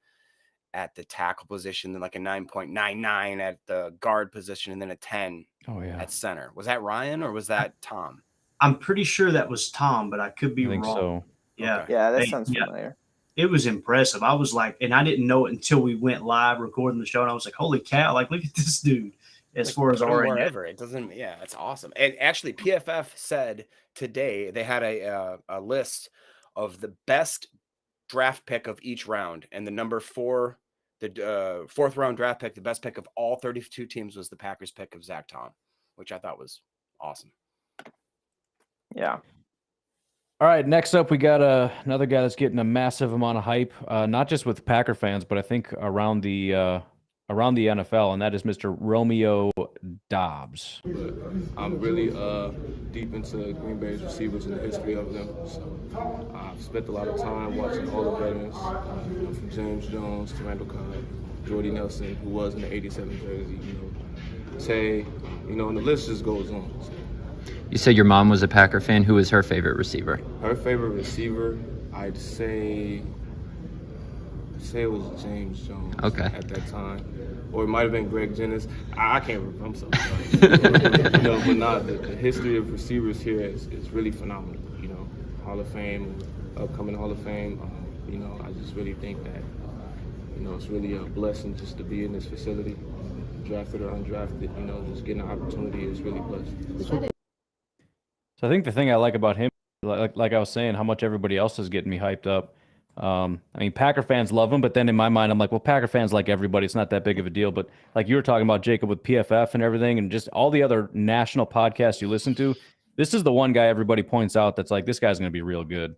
S3: at the tackle position, then like a 9.99 at the guard position, and then a 10 at center. Was that Ryan or was that Tom?
S4: I'm pretty sure that was Tom, but I could be wrong.
S1: So.
S4: Yeah.
S3: Okay.
S2: Yeah, that sounds familiar.
S4: It was impressive. I was like, and I didn't know it until we went live recording the show, and I was like, holy cow, like, look at this dude. As far as
S3: wherever it doesn't, it's awesome. And actually, PFF said today they had a list of the best draft pick of each round, and the number 4, the 4th round draft pick, the best pick of all 32 teams was the Packers pick of Zach Tom, which I thought was awesome.
S2: Yeah.
S1: All right, next up, we got another guy that's getting a massive amount of hype, not just with Packer fans, but I think around the NFL, and that is Mr. Romeo Doubs.
S11: I'm really deep into Green Bay's receivers and the history of them. So I've spent a lot of time watching all the veterans, from James Jones to Randall Cobb, Jordy Nelson, who was in the '87 jersey, Tay, and the list just goes on. So,
S12: you said your mom was a Packer fan. Who was her favorite receiver?
S11: her favorite receiver, I'd say it was James Jones.
S12: Okay.
S11: At that time. Or it might have been Greg Jennings. I can't remember. I'm so sorry. But not the history of receivers here is really phenomenal. Hall of Fame, upcoming Hall of Fame. I just really think that it's really a blessing just to be in this facility, drafted or undrafted. Just getting an opportunity is really blessed.
S1: So I think the thing I like about him, like I was saying, how much everybody else is getting me hyped up. I mean, Packer fans love him, but then in my mind, I'm like, well, Packer fans like everybody. It's not that big of a deal. But like you were talking about, Jacob, with PFF and everything, and just all the other national podcasts you listen to, this is the one guy everybody points out that's like, this guy's going to be real good.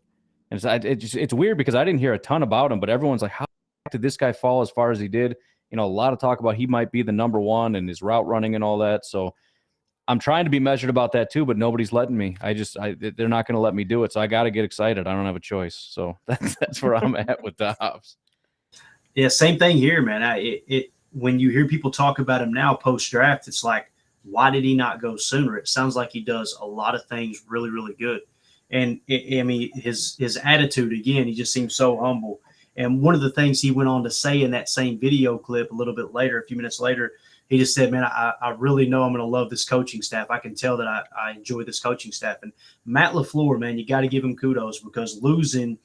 S1: And it's weird because I didn't hear a ton about him, but everyone's like, how did this guy fall as far as he did? A lot of talk about he might be the number one and his route running and all that. So I'm trying to be measured about that too, but nobody's letting me. They're not going to let me do it. So I got to get excited. I don't have a choice. So that's where I'm at with Dobbs.
S4: Yeah, same thing here, man. When you hear people talk about him now post draft, it's like, why did he not go sooner? It sounds like he does a lot of things really, really good. And his attitude, again, he just seems so humble. And one of the things he went on to say in that same video clip a little bit later, a few minutes later, he just said, man, I really know I'm going to love this coaching staff. I can tell that I enjoy this coaching staff. And Matt LaFleur, man, you got to give him kudos because losing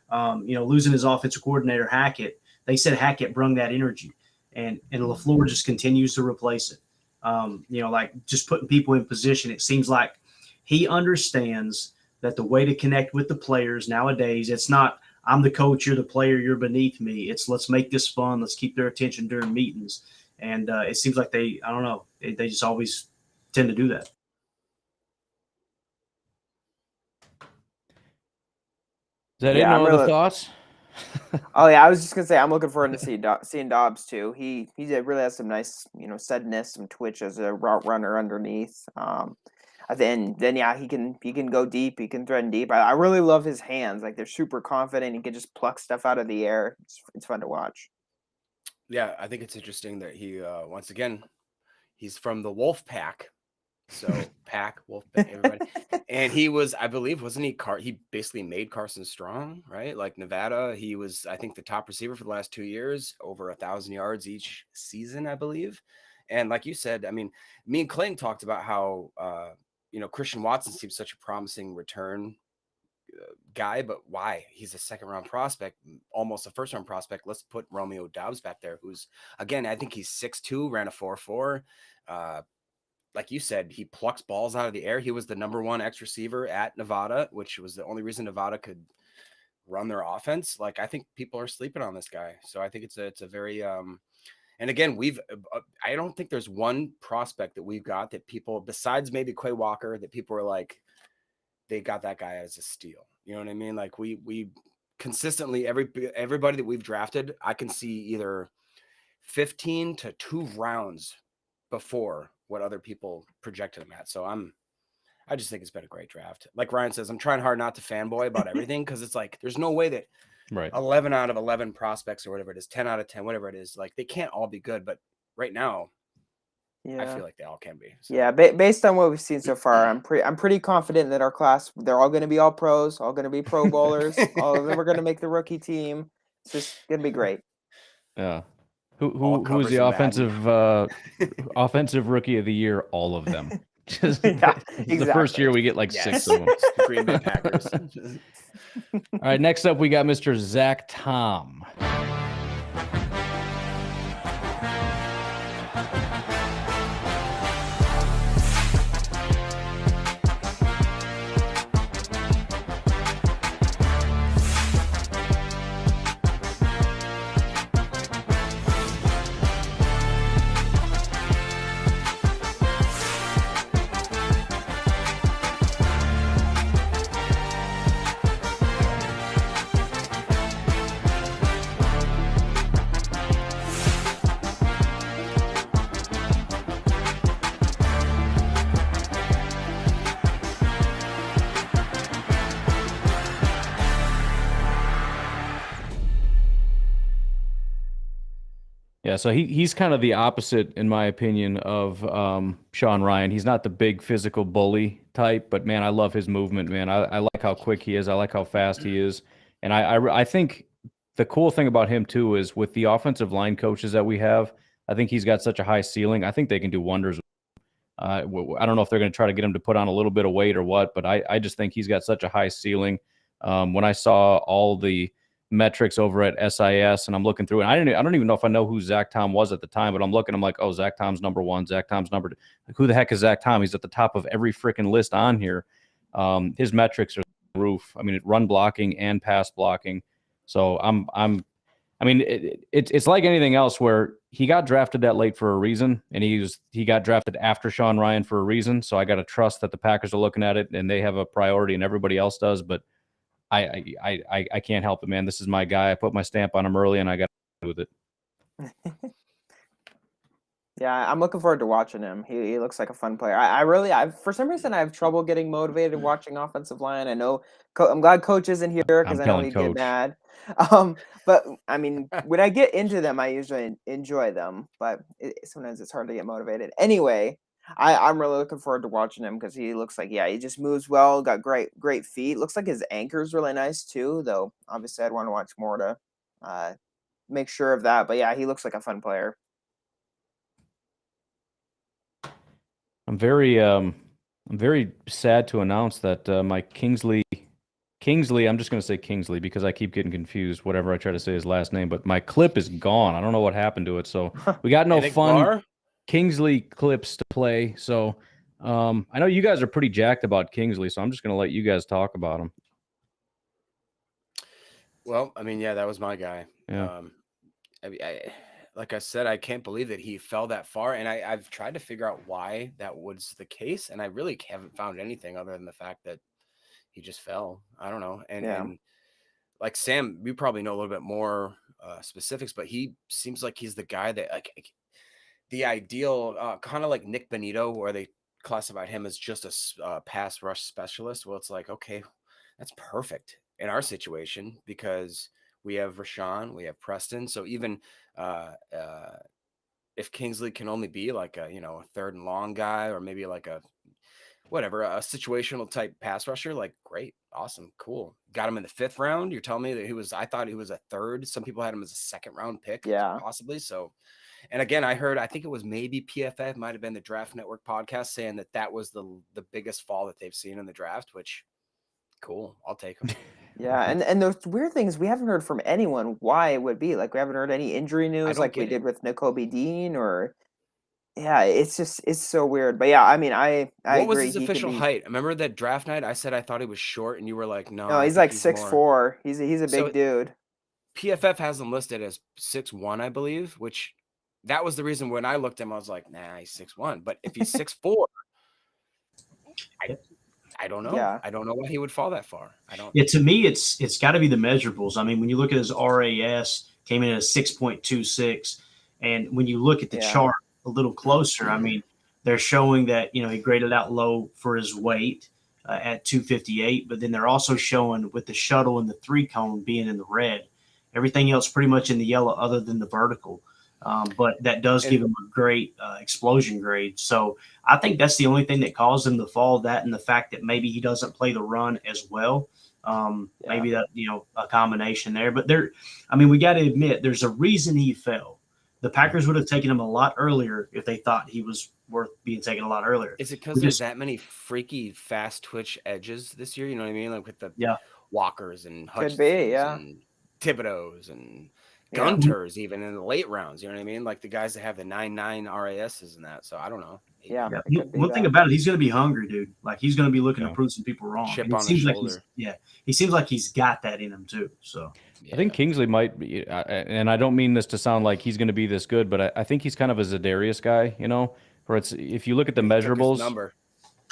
S4: his offensive coordinator, Hackett, they said Hackett brung that energy. And LaFleur just continues to replace it. Like just putting people in position. It seems like he understands that the way to connect with the players nowadays, it's not, I'm the coach, you're the player, you're beneath me. It's let's make this fun. Let's keep their attention during meetings. And it seems like they just always tend to do that.
S1: Is that it? No other thoughts?
S2: Oh yeah, I was just gonna say I'm looking forward to seeing Dobbs too. He really has some nice, suddenness, some twitch as a route runner underneath. Then he can go deep. He can threaten deep. I really love his hands. Like they're super confident. He can just pluck stuff out of the air. It's fun to watch.
S3: Yeah, I think it's interesting that he once again he's from the Wolf Pack. So Wolf Pack, everybody. And he was, I believe, wasn't he? He basically made Carson Strong, right? Like Nevada, he was, I think, the top receiver for the last 2 years, over 1,000 yards each season, I believe. And like you said, I mean, me and Clayton talked about how Christian Watson seems such a promising return guy, but why? He's a second-round prospect, almost a first-round prospect. Let's put Romeo Doubs back there, who's, again, I think he's 6'2", ran a 4.4. Like you said, he plucks balls out of the air. He was the number one X receiver at Nevada, which was the only reason Nevada could run their offense. Like, I think people are sleeping on this guy. So I think it's a very, and again, I don't think there's one prospect that we've got that people, besides maybe Quay Walker, that people are like, they got that guy as a steal. You know what I mean? Like we consistently, everybody that we've drafted, I can see either 15 to 2 rounds before what other people projected him at. So I just think it's been a great draft. Like Ryan says, I'm trying hard not to fanboy about everything because it's like there's no way that 11 out of 11 prospects or whatever it is, 10 out of 10, whatever it is, like they can't all be good. But right now, I feel like they all can be. So.
S2: Yeah, based on what we've seen so far, I'm pretty confident that our class, they're all going to be all pros, all going to be Pro Bowlers. All of them are going to make the rookie team. It's just going to be great.
S1: Yeah. Who is the offensive rookie of the year? All of them. Just exactly. The first year we get like 6 of them.
S3: The Green Bay Packers.
S1: All right, next up we got Mr. Zach Tom. Yeah, so he's kind of the opposite, in my opinion, of Sean Ryan. He's not the big physical bully type, but man, I love his movement, man. I like how quick he is. I like how fast he is. And I think the cool thing about him, too, is with the offensive line coaches that we have, I think he's got such a high ceiling. I think they can do wonders. I don't know if they're going to try to get him to put on a little bit of weight or what, but I just think he's got such a high ceiling. When I saw all the metrics over at SIS and I'm looking through, and I don't even know if I know who Zach Tom was at the time, but I'm looking, I'm like, oh, Zach Tom's number one, Zach Tom's number two. Like, who the heck is Zach Tom? He's at the top of every freaking list on here. His metrics are through the roof. I mean, run blocking and pass blocking. So it's like anything else where he got drafted that late for a reason, and he got drafted after Sean Ryan for a reason. So I got to trust that the Packers are looking at it and they have a priority, and everybody else does. But I can't help it, man. This is my guy. I put my stamp on him early, and I got to do with it.
S2: Yeah, I'm looking forward to watching him. He looks like a fun player. I for some reason I have trouble getting motivated watching offensive line. I know I'm glad Coach isn't here because I know he'd get mad. But I mean, when I get into them, I usually enjoy them. But sometimes it's hard to get motivated. Anyway, I'm really looking forward to watching him because he looks like he just moves well. Got great feet. Looks like his anchor's really nice too. Though obviously I'd want to watch more to make sure of that. But yeah, he looks like a fun player.
S1: I'm very sad to announce that my Kingsley, I'm just going to say Kingsley because I keep getting confused whenever I try to say his last name, but my clip is gone. I don't know what happened to it. So we got no fun Kingsley clips to play. So I know you guys are pretty jacked about Kingsley, so I'm just going to let you guys talk about him.
S3: Well, I mean, yeah, that was my guy.
S1: Yeah.
S3: Like I said, I can't believe that he fell that far. And I've tried to figure out why that was the case. And I really haven't found anything other than the fact that he just fell. I don't know. And like Sam, we probably know a little bit more specifics, but he seems like he's the guy that like the ideal kind of like Nick Benito, where they classified him as just a pass rush specialist. Well, it's like, okay, that's perfect in our situation because we have Rashawn, we have Preston. So even if Kingsley can only be like a third and long guy, or maybe like a situational type pass rusher, like great, awesome, cool. Got him in the 5th round. You're telling me that I thought he was a 3rd. Some people had him as a 2nd round pick, possibly. So, and again, I think it was maybe PFF, might have been the Draft Network podcast, saying that was the biggest fall that they've seen in the draft, which cool, I'll take him.
S2: Yeah, and the weird thing is we haven't heard from anyone why it would be. Like we haven't heard any injury news like we did with Nakobe Dean or it's so weird. But yeah, I mean I
S3: what was
S2: agree.
S3: his official height? Remember that draft night I said I thought he was short and you were like,
S2: no, he's like 6'4". He's a big dude.
S3: PFF has him listed as 6'1", I believe, which that was the reason when I looked at him, I was like, nah, he's 6'1". But if he's 6'4", I don't know.
S2: Yeah.
S3: I don't know why he would fall that far.
S4: Yeah, to me, it's got to be the measurables. I mean, when you look at his RAS, came in at a 6.26, and when you look at the chart a little closer, I mean, they're showing that he graded out low for his weight at 258, but then they're also showing with the shuttle and the 3-cone being in the red, everything else pretty much in the yellow other than the vertical. But that does give him a great explosion grade. So I think that's the only thing that caused him to fall, that and the fact that maybe he doesn't play the run as well. Maybe that, a combination there. But we got to admit, there's a reason he fell. The Packers would have taken him a lot earlier if they thought he was worth being taken a lot earlier.
S3: Is it because there's that many freaky fast twitch edges this year? You know what I mean? Like with the Walkers and Hutchinsons and Thibodeaux and Gunters, even in the late rounds, you know what I mean? Like the guys that have the 9.9 RASs and that. So I don't know.
S4: One thing about it, he's going to be hungry, dude. Like he's going to be looking to prove some people wrong.
S3: Chip on his shoulder.
S4: He seems like he's got that in him too. So
S1: I think Kingsley might be, and I don't mean this to sound like he's going to be this good, but I think he's kind of a Za'Darius guy, where it's, if you look at the measurables,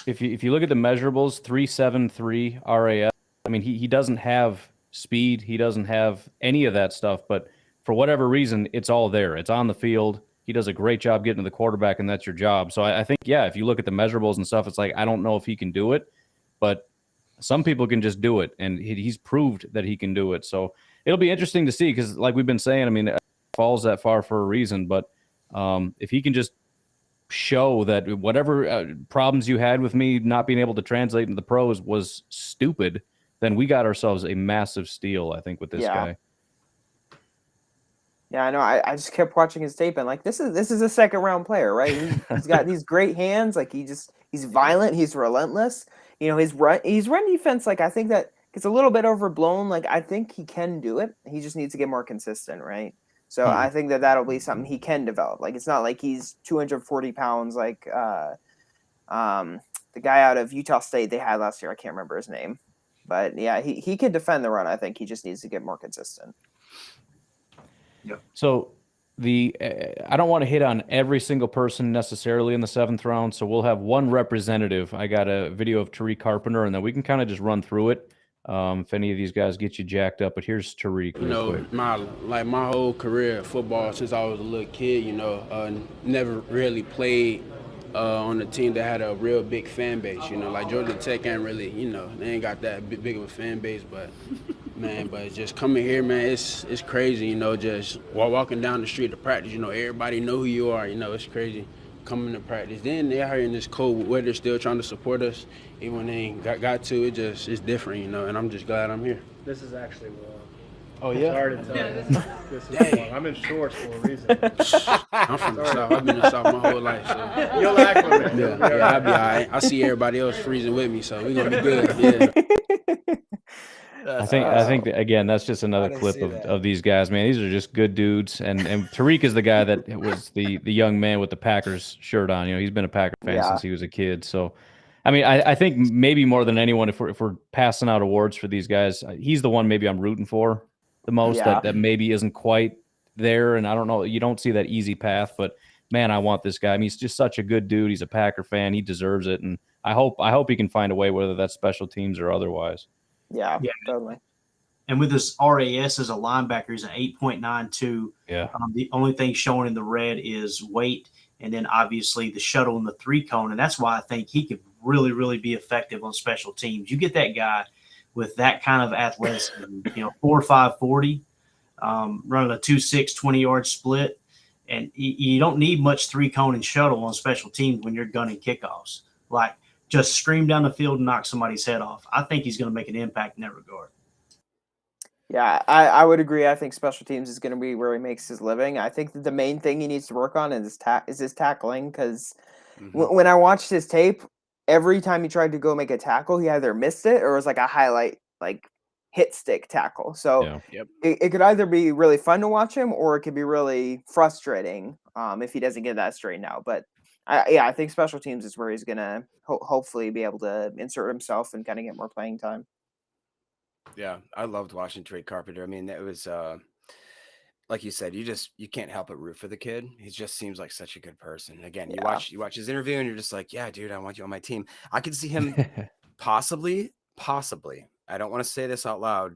S1: if you look at the measurables, 3.73 RAS, I mean, he doesn't have speed. He doesn't have any of that stuff, but for whatever reason, it's all there. It's on the field. He does a great job getting to the quarterback, and that's your job. So I think, if you look at the measurables and stuff, it's like, I don't know if he can do it, but some people can just do it, and he's proved that he can do it. So it'll be interesting to see because, like we've been saying, I mean, falls that far for a reason. But if he can just show that whatever problems you had with me not being able to translate into the pros was stupid, then we got ourselves a massive steal, I think, with this guy.
S2: Yeah, I know. I just kept watching his tape and like this is a second round player, right? He's got these great hands. Like he's violent. He's relentless. You know, his run defense. Like I think that it's a little bit overblown. Like I think he can do it. He just needs to get more consistent, right? So I think that'll be something he can develop. Like it's not like he's 240 pounds like the guy out of Utah State they had last year. I can't remember his name, but yeah, he can defend the run. I think he just needs to get more consistent.
S4: Yeah.
S1: So I don't want to hit on every single person necessarily in the 7th round. So we'll have one representative. I got a video of Tariq Carpenter, and then we can kind of just run through it. If any of these guys get you jacked up, but here's Tariq.
S13: You know, my whole career football since I was a little kid. You know, never really played on a team that had a real big fan base. You know, like Georgia Tech ain't really, you know, they ain't got that big of a fan base, but. Man, but just coming here, man, it's crazy, you know, just walking down the street to practice, you know, everybody know who you are, you know, it's crazy coming to practice. Then they're here in this cold weather still trying to support us, even when they ain't got to, it's different, you know, and I'm just glad I'm here.
S14: This is actually warm.
S13: Oh, yeah?
S14: Sorry to tell you. This is warm. I'm in shorts for a reason.
S13: I'm from the South. I've been in the South my whole life, so.
S14: You'll acclimate.
S13: Yeah, I'll be all right. I see everybody else freezing with me, so we're going to be good, yeah.
S1: I think that, again, that's just another clip of these guys, man. These are just good dudes. And Tariq is the guy that was the young man with the Packers shirt on. You know, he's been a Packer fan since he was a kid. So, I mean, I think maybe more than anyone, if we're passing out awards for these guys, he's the one maybe I'm rooting for the most that maybe isn't quite there. And I don't know, you don't see that easy path, but man, I want this guy. I mean, he's just such a good dude. He's a Packer fan. He deserves it. And I hope he can find a way, whether that's special teams or otherwise.
S2: Yeah, totally.
S4: And with this RAS as a linebacker, he's an 8.92.
S1: Yeah.
S4: The only thing showing in the red is weight, and then obviously the shuttle and the 3-cone. And that's why I think he could really, really be effective on special teams. You get that guy with that kind of athleticism, you know, 4.5 40, running a 2.6 20-yard split. And you don't need much 3-cone and shuttle on special teams when you're gunning kickoffs. Like, just stream down the field and knock somebody's head off. I think he's going to make an impact in that regard.
S2: Yeah, I would agree. I think special teams is going to be where he makes his living. I think that the main thing he needs to work on is his tackling, because when I watched his tape, every time he tried to go make a tackle, he either missed it or it was like a highlight, like hit stick tackle. So it could either be really fun to watch him or it could be really frustrating if he doesn't get that straightened out. But I think special teams is where he's going to hopefully be able to insert himself and kind of get more playing time.
S3: Yeah, I loved watching Tariq Carpenter. I mean, it was like you said, you can't help but root for the kid. He just seems like such a good person. Again, you watch his interview and you're just like, yeah, dude, I want you on my team. I could see him possibly, I don't want to say this out loud,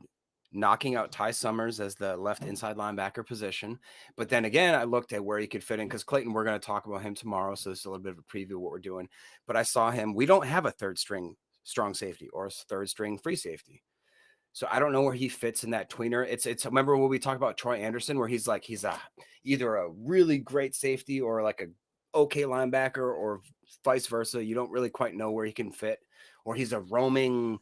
S3: knocking out Ty Summers as the left inside linebacker position. But then again, I looked at where he could fit in, because Clayton, we're going to talk about him tomorrow. So this is a little bit of a preview of what we're doing. But I saw him. We don't have a 3rd string strong safety or a 3rd string free safety. So I don't know where he fits in that tweener. It's remember when we talked about Troy Anderson, where he's either a really great safety or like a okay linebacker, or vice versa. You don't really quite know where he can fit, or he's a roaming,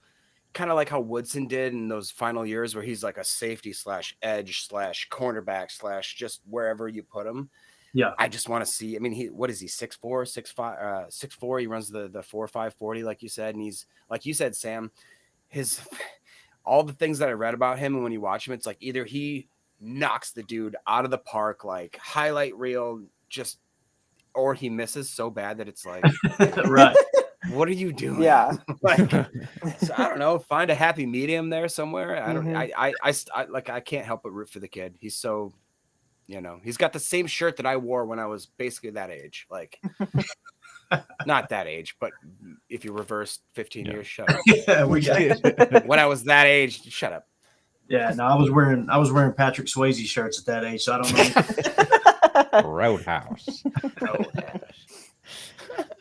S3: kind of like how Woodson did in those final years, where he's like a safety / edge / cornerback / just wherever you put him.
S4: Yeah.
S3: I just want to see. I mean, what is he? 6'4", 6'5", 6'4". He runs the 4.5 40, like you said, and he's, like you said, Sam, all the things that I read about him, and when you watch him, it's like either he knocks the dude out of the park, like highlight reel, or he misses so bad that it's like,
S4: right.
S3: What are you doing?
S2: Yeah.
S3: So I don't know. Find a happy medium there somewhere. I don't. I can't help but root for the kid. He's so, he's got the same shirt that I wore when I was basically that age. Like, not that age, but if you reverse 15 years, shut up.
S4: Yeah, we got it.
S3: When I was that age, shut up.
S4: Yeah, no, I was wearing Patrick Swayze shirts at that age, so I don't know.
S1: Roadhouse.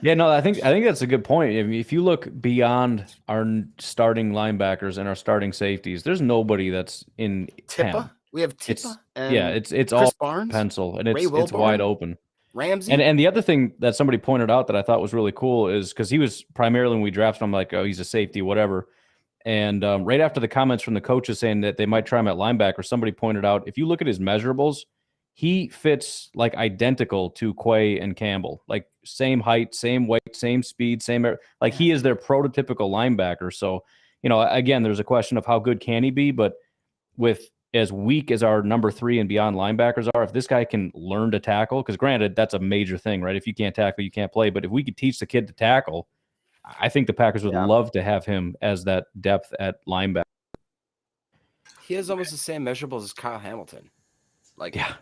S1: Yeah, no, I think that's a good point. I mean, if you look beyond our starting linebackers and our starting safeties, there's nobody that's in 10.
S3: We have
S1: it's
S3: Tipa and
S1: it's
S3: Chris
S1: all
S3: Barnes,
S1: pencil, and
S3: Ray
S1: it's wide
S3: Wilborn,
S1: open.
S3: Ramsey.
S1: And the other thing that somebody pointed out that I thought was really cool is because he was primarily when we drafted him, like, oh, he's a safety, whatever. And right after the comments from the coaches saying that they might try him at linebacker, somebody pointed out, if you look at his measurables, he fits like identical to Quay and Campbell, like same height, same weight, same speed, like he is their prototypical linebacker. So, again, there's a question of how good can he be, but with as weak as our number 3 and beyond linebackers are, if this guy can learn to tackle, because granted, that's a major thing, right? If you can't tackle, you can't play. But if we could teach the kid to tackle, I think the Packers would love to have him as that depth at linebacker.
S3: He has almost the same measurables as Kyle Hamilton. Like,
S1: yeah.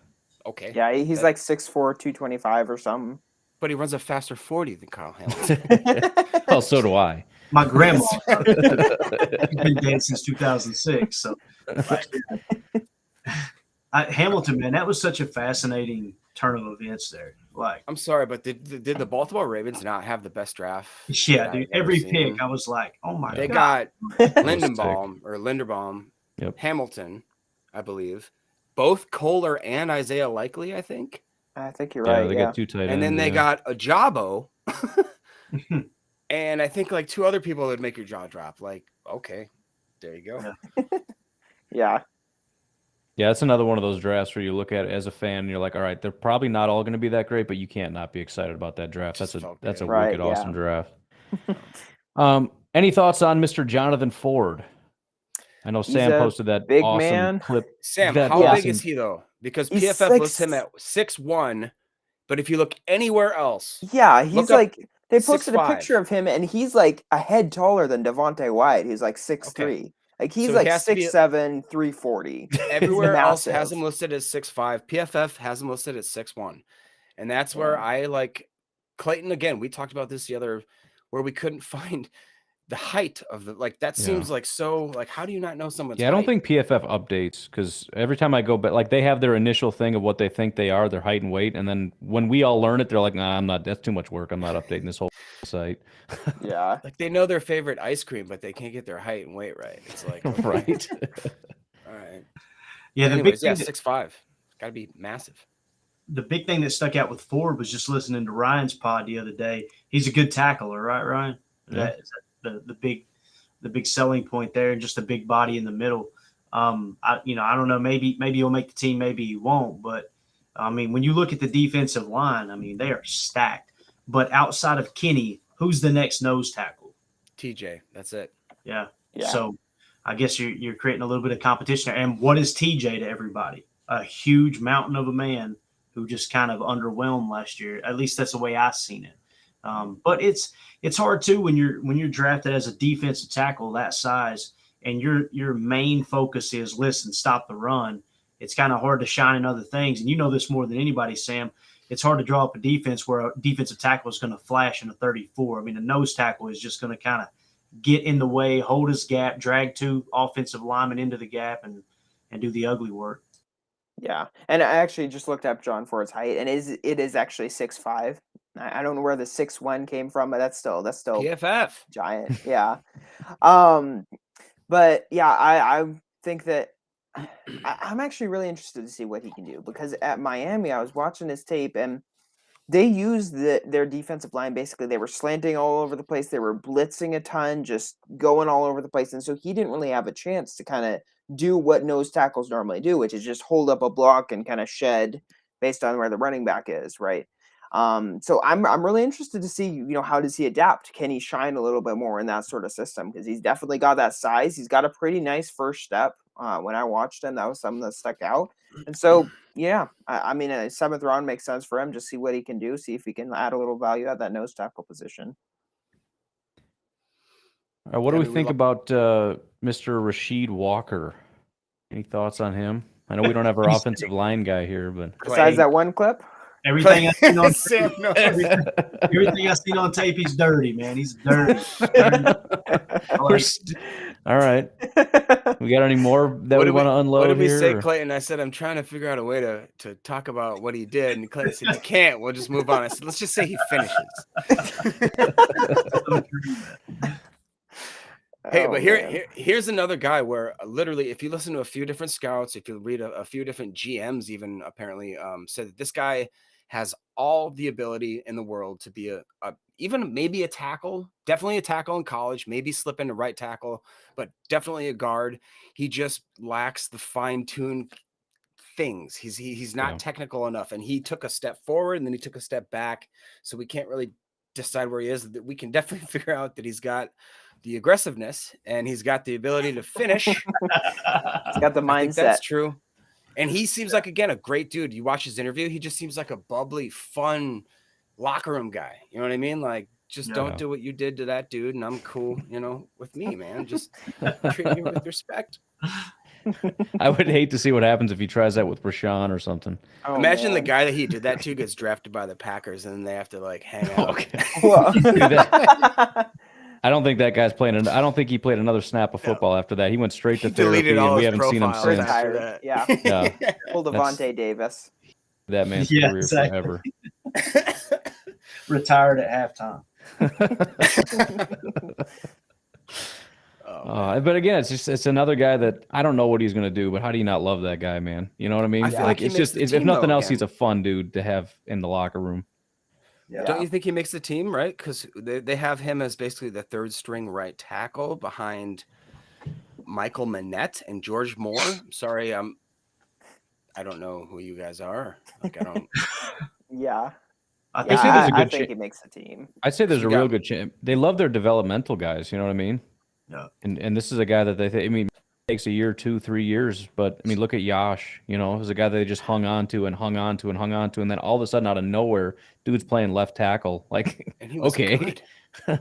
S3: Okay.
S2: Yeah, he's like 6'4", 225 or something.
S3: But he runs a faster 40 than Kyle Hamilton.
S1: Well, so do I.
S4: My grandma. He's been dead since 2006. So, Hamilton, man, that was such a fascinating turn of events there. Like,
S3: I'm sorry, but did the Baltimore Ravens not have the best draft?
S4: Yeah, dude. Every pick, I was like, oh my
S3: God. They
S4: got
S3: Linderbaum, Hamilton, I believe, both Kohler and Isaiah Likely, I think.
S2: I think you're right.
S1: They got 2 tight ends.
S3: And then they got Ajabo. And I think like 2 other people would make your jaw drop. Like, okay, there you go.
S2: Yeah.
S1: Yeah, it's another one of those drafts where you look at it as a fan and you're like, all right, they're probably not all going to be that great, but you can't not be excited about that draft. That's a wicked, awesome draft. Any thoughts on Mr. Jonathan Ford? I know Sam posted that
S2: big
S1: awesome
S2: man.
S1: clip.
S3: Sam, how big is he though? Because PFF lists him at 6'1", but if you look anywhere else,
S2: he's like they posted
S3: 6'5".
S2: a picture of him and he's like a head taller than Devontae White. He's like 6'3".
S3: Okay.
S2: Like he's
S3: So
S2: like
S3: he has to be
S2: 6'7", 340.
S3: everywhere else has him listed as 6'5". PFF has him listed at 6'1", and that's where I like Clayton again. We talked about this the other where we couldn't find the height of the that seems like so like how do you not know someone's
S1: I don't
S3: height?
S1: think PFF updates because every time I go back, like they have their initial thing of what they think they are, their height and weight, and then when we all learn it, they're like, "Nah, I'm not. That's too much work. I'm not updating this whole site."
S2: Yeah,
S3: like they know their favorite ice cream, but they can't get their height and weight right. It's like okay.
S1: Right.
S3: All right.
S4: Yeah,
S3: anyways, 6'5". Got to be massive.
S4: The big thing that stuck out with Ford was just listening to Ryan's pod the other day. He's a good tackler, right, Ryan?
S1: Yeah.
S4: The big selling point there, and just a big body in the middle. I don't know. Maybe he'll make the team, maybe he won't. But I mean, when you look at the defensive line, I mean, they are stacked. But outside of Kenny, who's the next nose tackle?
S3: TJ. That's it.
S4: Yeah. So I guess you're creating a little bit of competition there. And what is TJ to everybody? A huge mountain of a man who just kind of underwhelmed last year. At least that's the way I've seen it. But it's hard too when you're drafted as a defensive tackle that size and your main focus is stop the run. It's kind of hard to shine in other things, and you know this more than anybody, Sam. It's hard to draw up a defense where a defensive tackle is going to flash in a 34. I mean, a nose tackle is just going to kind of get in the way, hold his gap, drag 2 offensive linemen into the gap, and do the ugly work.
S2: Yeah, and I actually just looked up John Ford's height, and it is actually 6'5". I don't know where the 6'1" came from, but that's still
S3: PFF
S2: giant. Yeah. But yeah, I think that I'm actually really interested to see what he can do because at Miami, I was watching his tape and they used their defensive line. Basically, they were slanting all over the place. They were blitzing a ton, just going all over the place. And so he didn't really have a chance to kind of do what nose tackles normally do, which is just hold up a block and kind of shed based on where the running back is, right? So I'm really interested to see, how does he adapt? Can he shine a little bit more in that sort of system? Because he's definitely got that size. He's got a pretty nice first step. When I watched him, that was something that stuck out. And so, yeah, I mean, a 7th round makes sense for him. Just see what he can do. See if he can add a little value at that nose tackle position.
S1: What do we think about Mr. Rashid Walker? Any thoughts on him? I know we don't have our offensive line guy here, but
S2: besides that one clip.
S4: Everything I've seen on everything I've seen on tape, he's dirty, man. He's dirty.
S1: All right. We got any more that we want to unload?
S3: What did we
S1: here,
S3: say, Clayton? I said I'm trying to figure out a way to talk about what he did, and Clayton said you can't. We'll just move on. I said let's just say he finishes. Hey,
S2: Oh,
S3: but
S2: man.
S3: here's another guy where literally, if you listen to a few different scouts, if you read a few different GMs, even apparently said that this guy has all the ability in the world to be a even maybe a tackle, definitely a tackle in college, maybe slip into right tackle, but definitely a guard. He just lacks the fine-tuned things. He's not technical enough, and he took a step forward and then he took a step back. So we can't really decide where he is. We can definitely figure out that he's got the aggressiveness and he's got the ability to finish.
S2: He's got the mindset.
S3: I think that's true. And he seems like, again, a great dude. You watch his interview, he just seems like a bubbly, fun locker room guy. You know what I mean? Like, just don't do what you did to that dude, and I'm cool, with me, man. Just treat me with respect.
S1: I would hate to see what happens if he tries that with Rashawn or something.
S2: Oh,
S3: Imagine the
S2: man.
S3: guy that he did that to gets drafted by the Packers, and then they have to like hang out.
S1: Okay.
S2: Well,
S1: I don't think that guy's playing. I don't think he played another snap of football after that. He went straight to
S3: He deleted
S1: therapy,
S3: all
S1: and we
S3: his
S1: haven't seen him
S3: profiles
S1: since.
S3: after
S2: retired.
S3: that.
S2: Yeah.
S1: Yeah,
S2: Full Devontae Davis.
S1: that man's
S4: Yeah,
S1: career
S4: exactly.
S1: forever.
S4: Retired at halftime.
S1: But again, it's another guy that I don't know what he's gonna do, but how do you not love that guy, man? You know what I mean?
S3: I feel like he
S1: it's
S3: makes
S1: just
S3: the
S1: if
S3: team,
S1: nothing
S3: though,
S1: else,
S3: again.
S1: he's a fun dude to have in the locker room.
S4: Yeah.
S3: Don't you think he makes the team, right? Because they have him as basically the third string right tackle behind Michael Manette and George Moore. I'm sorry, I don't know who you guys are. Like, I don't.
S2: Yeah.
S1: I think there's a
S2: I
S1: good
S2: think he makes the team.
S1: I'd say there's
S3: We
S1: a real
S3: got-
S1: good chance. They love their developmental guys. You know what I mean?
S4: Yeah.
S1: And this is a guy that I mean, it takes a year, 2, 3 years. But I mean, look at Yash. You know, he's a guy that they just hung on to, and then all of a sudden, out of nowhere, dude's playing left tackle. Like,
S3: And he was good.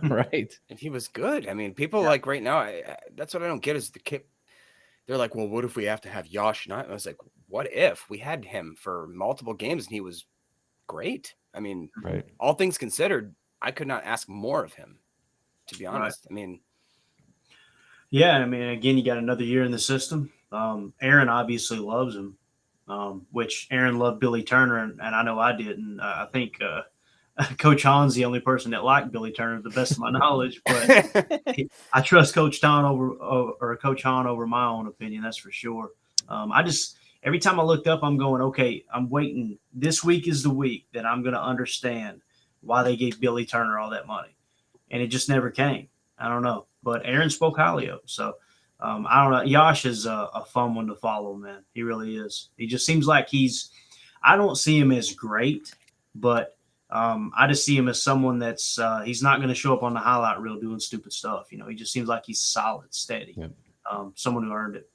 S1: right?
S3: And he was good. I mean, people like right now, that's what I don't get is the kid. They're like, well, what if we have to have Yash? And I was like, what if we had him for multiple games and he was great? I mean,
S1: Right.
S3: all things considered, I could not ask more of him, to be honest. I mean,
S4: Yeah, I mean, again, you got another year in the system. Aaron obviously loves him, which Aaron loved Billy Turner, and I know I did. And I think Coach Hahn's the only person that liked Billy Turner, to the best of my knowledge. But I trust Coach Hahn over my own opinion. That's for sure. Every time I looked up, I'm going, okay, I'm waiting. This week is the week that I'm going to understand why they gave Billy Turner all that money, and it just never came. I don't know, but Aaron spoke highly of him. So I don't know. Yash is a fun one to follow, man. He really is. He just seems like I don't see him as great, but I just see him as someone that's he's not going to show up on the highlight reel doing stupid stuff. You know, he just seems like he's solid, steady, someone who earned it.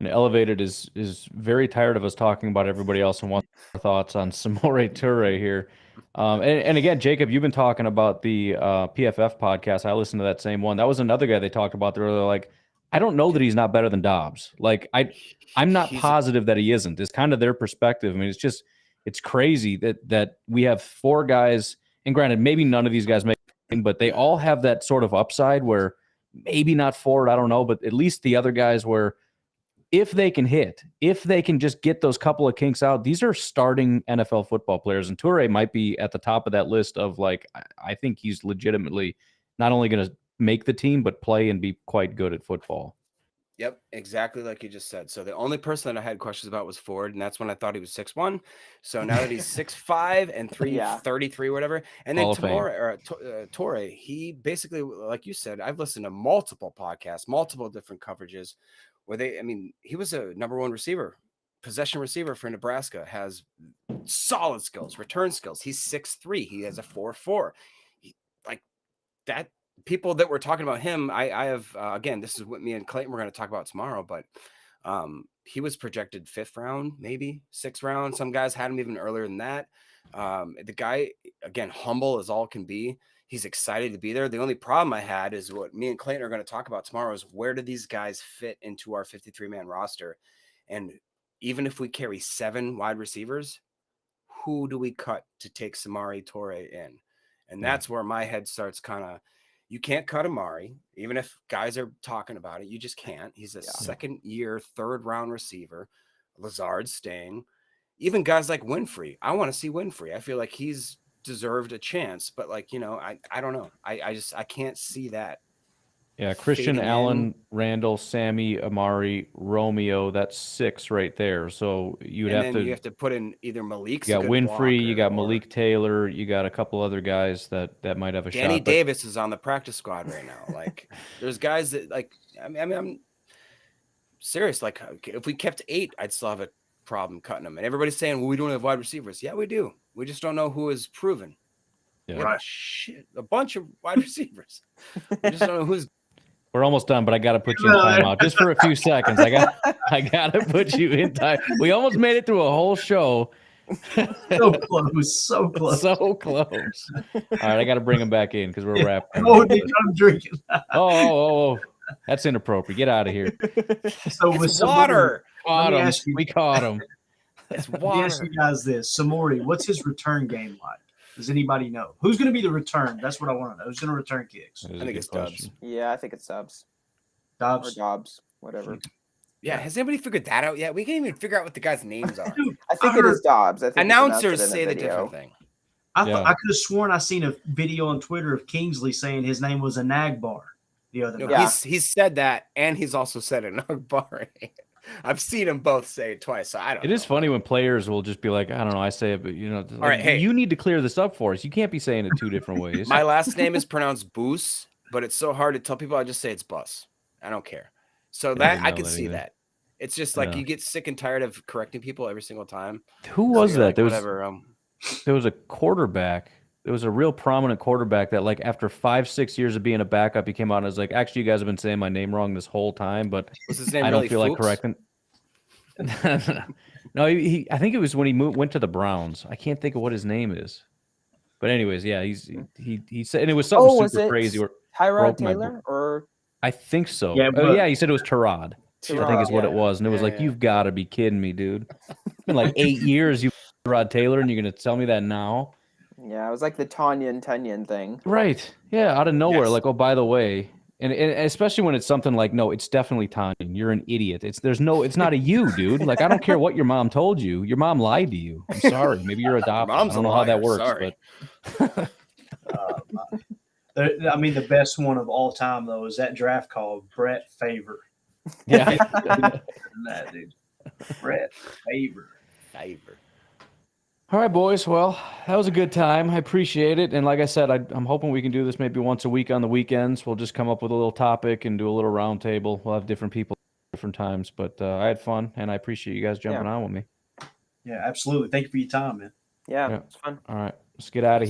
S1: And Elevated is very tired of us talking about everybody else and wants our thoughts on Samori Toure here. And again, Jacob, you've been talking about the PFF podcast. I listened to that same one. That was another guy they talked about. They're like, I don't know that he's not better than Dobbs. Like, I'm not positive that he isn't. It's kind of their perspective. I mean, it's crazy that we have 4 guys, and granted, maybe none of these guys make it, but they all have that sort of upside where maybe not Ford, I don't know, but at least the other guys where if they can hit, if they can just get those couple of kinks out, these are starting NFL football players. And Toure might be at the top of that list of, like, I think he's legitimately not only going to make the team, but play and be quite good at football.
S3: Yep, exactly like you just said. So the only person that I had questions about was Ford, and that's when I thought he was 6'1". So now that he's 6'5" and 333, whatever, and then Toure, he basically, like you said, I've listened to multiple podcasts, multiple different coverages, where he was a number 1 receiver, possession receiver for Nebraska, has solid skills, return skills. He's 6'3", he has a 4.4, like that. People that were talking about him, I have again, this is what me and Clayton we're going to talk about tomorrow, but he was projected 5th round, maybe 6th round. Some guys had him even earlier than that. The guy, again, humble as all can be. He's excited to be there. The only problem I had is what me and Clayton are going to talk about tomorrow is where do these guys fit into our 53-man roster? And even if we carry 7 wide receivers, who do we cut to take Samori Toure in? And that's where my head starts kind of, you can't cut Amari, even if guys are talking about it. You just can't. He's a 2nd-year, 3rd-round receiver. Lazard's staying. Even guys like Winfrey. I want to see Winfrey. I feel like he's deserved a chance, but I don't know. I can't see that.
S1: Yeah, Christian,
S3: fading
S1: Allen,
S3: in.
S1: Randall, Sammy, Amari, Romeo. That's 6 right there. So you'd
S3: And
S1: have
S3: then
S1: to.
S3: you have to put in either Malik's
S1: You
S3: a
S1: got
S3: good
S1: Winfrey, you got
S3: blocker, or
S1: Malik Taylor, you got a couple other guys that might have a
S3: Danny
S1: shot. But
S3: Davis is on the practice squad right now. Like, there's guys that like. I mean, I'm serious. Like, if we kept 8, I'd still have a problem cutting them. And everybody's saying, well, we don't have wide receivers. Yeah, we do. We just don't know who is proven.
S1: Yeah.
S3: We have a bunch of wide receivers. We just don't know who's.
S1: we're almost done, but I got to put you in timeout just for a few seconds. I got to put you in time. We almost made it through a whole show.
S4: So close, so close.
S1: So close. All right, I got to bring him back in because we're wrapping.
S4: Oh, I'm drinking.
S1: Oh, that's inappropriate. Get out of here.
S4: So with
S3: It's water.
S1: Caught
S4: let me
S1: him.
S4: ask you-
S1: We caught him.
S3: It's
S4: Let me ask
S3: water.
S4: you guys this. Samori, what's his return game like? Does anybody know? Who's going to be the return? That's what I want to know. Who's going to return kicks?
S3: I think it's Dubs.
S2: Yeah, I think it's Subs or
S4: Dobbs?
S2: Dobbs, whatever.
S3: Yeah, has anybody figured that out yet? We can't even figure out what the guys' names are.
S2: I think it is Dobbs. I think he pronounced
S3: Announcers
S2: it in
S3: say the
S2: video.
S3: different thing.
S4: I thought I could have sworn I seen a video on Twitter of Kingsley saying his name was a Nagbar the other
S3: No,
S4: night.
S3: he's said that, and he's also said it in bar. I've seen them both say it twice. So I don't.
S1: It is funny when players will just be like, I don't know, I say it, but like,
S3: All right, hey.
S1: you need to clear this up for us. You can't be saying it 2 different ways.
S3: My last name is pronounced Boos, but it's so hard to tell people. I just say it's Bus. I don't care. So that I can see that. It's just like you get sick and tired of correcting people every single time.
S1: Who was that?
S3: Like, whatever.
S1: There was a quarterback. There was a real prominent quarterback that, like, after 5-6 years of being a backup, he came out and was like, "Actually, you guys have been saying my name wrong this whole time, but
S3: was his name
S1: I don't
S3: really
S1: feel like
S3: Fuchs?
S1: correcting." No, I think it was when he went to the Browns. I can't think of what his name is, but anyways, yeah, he said, and it was something super crazy. Or
S2: Tyrod Taylor or
S1: I think so.
S4: Yeah,
S1: Yeah, he said it was Tyrod. I think is what it was, and it was like, you've got to be kidding me, dude. It's been like 8 years, you Rod Taylor, and you're gonna tell me that now?
S2: Yeah, it was like the Tunyon thing.
S1: Right. Yeah, out of nowhere, like, oh, by the way, and especially when it's something like, no, it's definitely Tanyan. You're an idiot. It's not a you, dude. Like, I don't care what your mom told you. Your mom lied to you. I'm sorry. Maybe you're adopted. I don't know how that works, but
S4: I mean, the best one of all time though is that draft call, Brett Favor.
S1: Yeah,
S4: that dude, Brett Favor.
S1: All right, boys. Well, that was a good time. I appreciate it. And like I said, I'm hoping we can do this maybe once a week on the weekends. We'll just come up with a little topic and do a little round table. We'll have different people at different times. But I had fun, and I appreciate you guys jumping on with me.
S4: Yeah, absolutely. Thank you for your time, man.
S2: Yeah, it's fun.
S1: All right. Let's get out of here.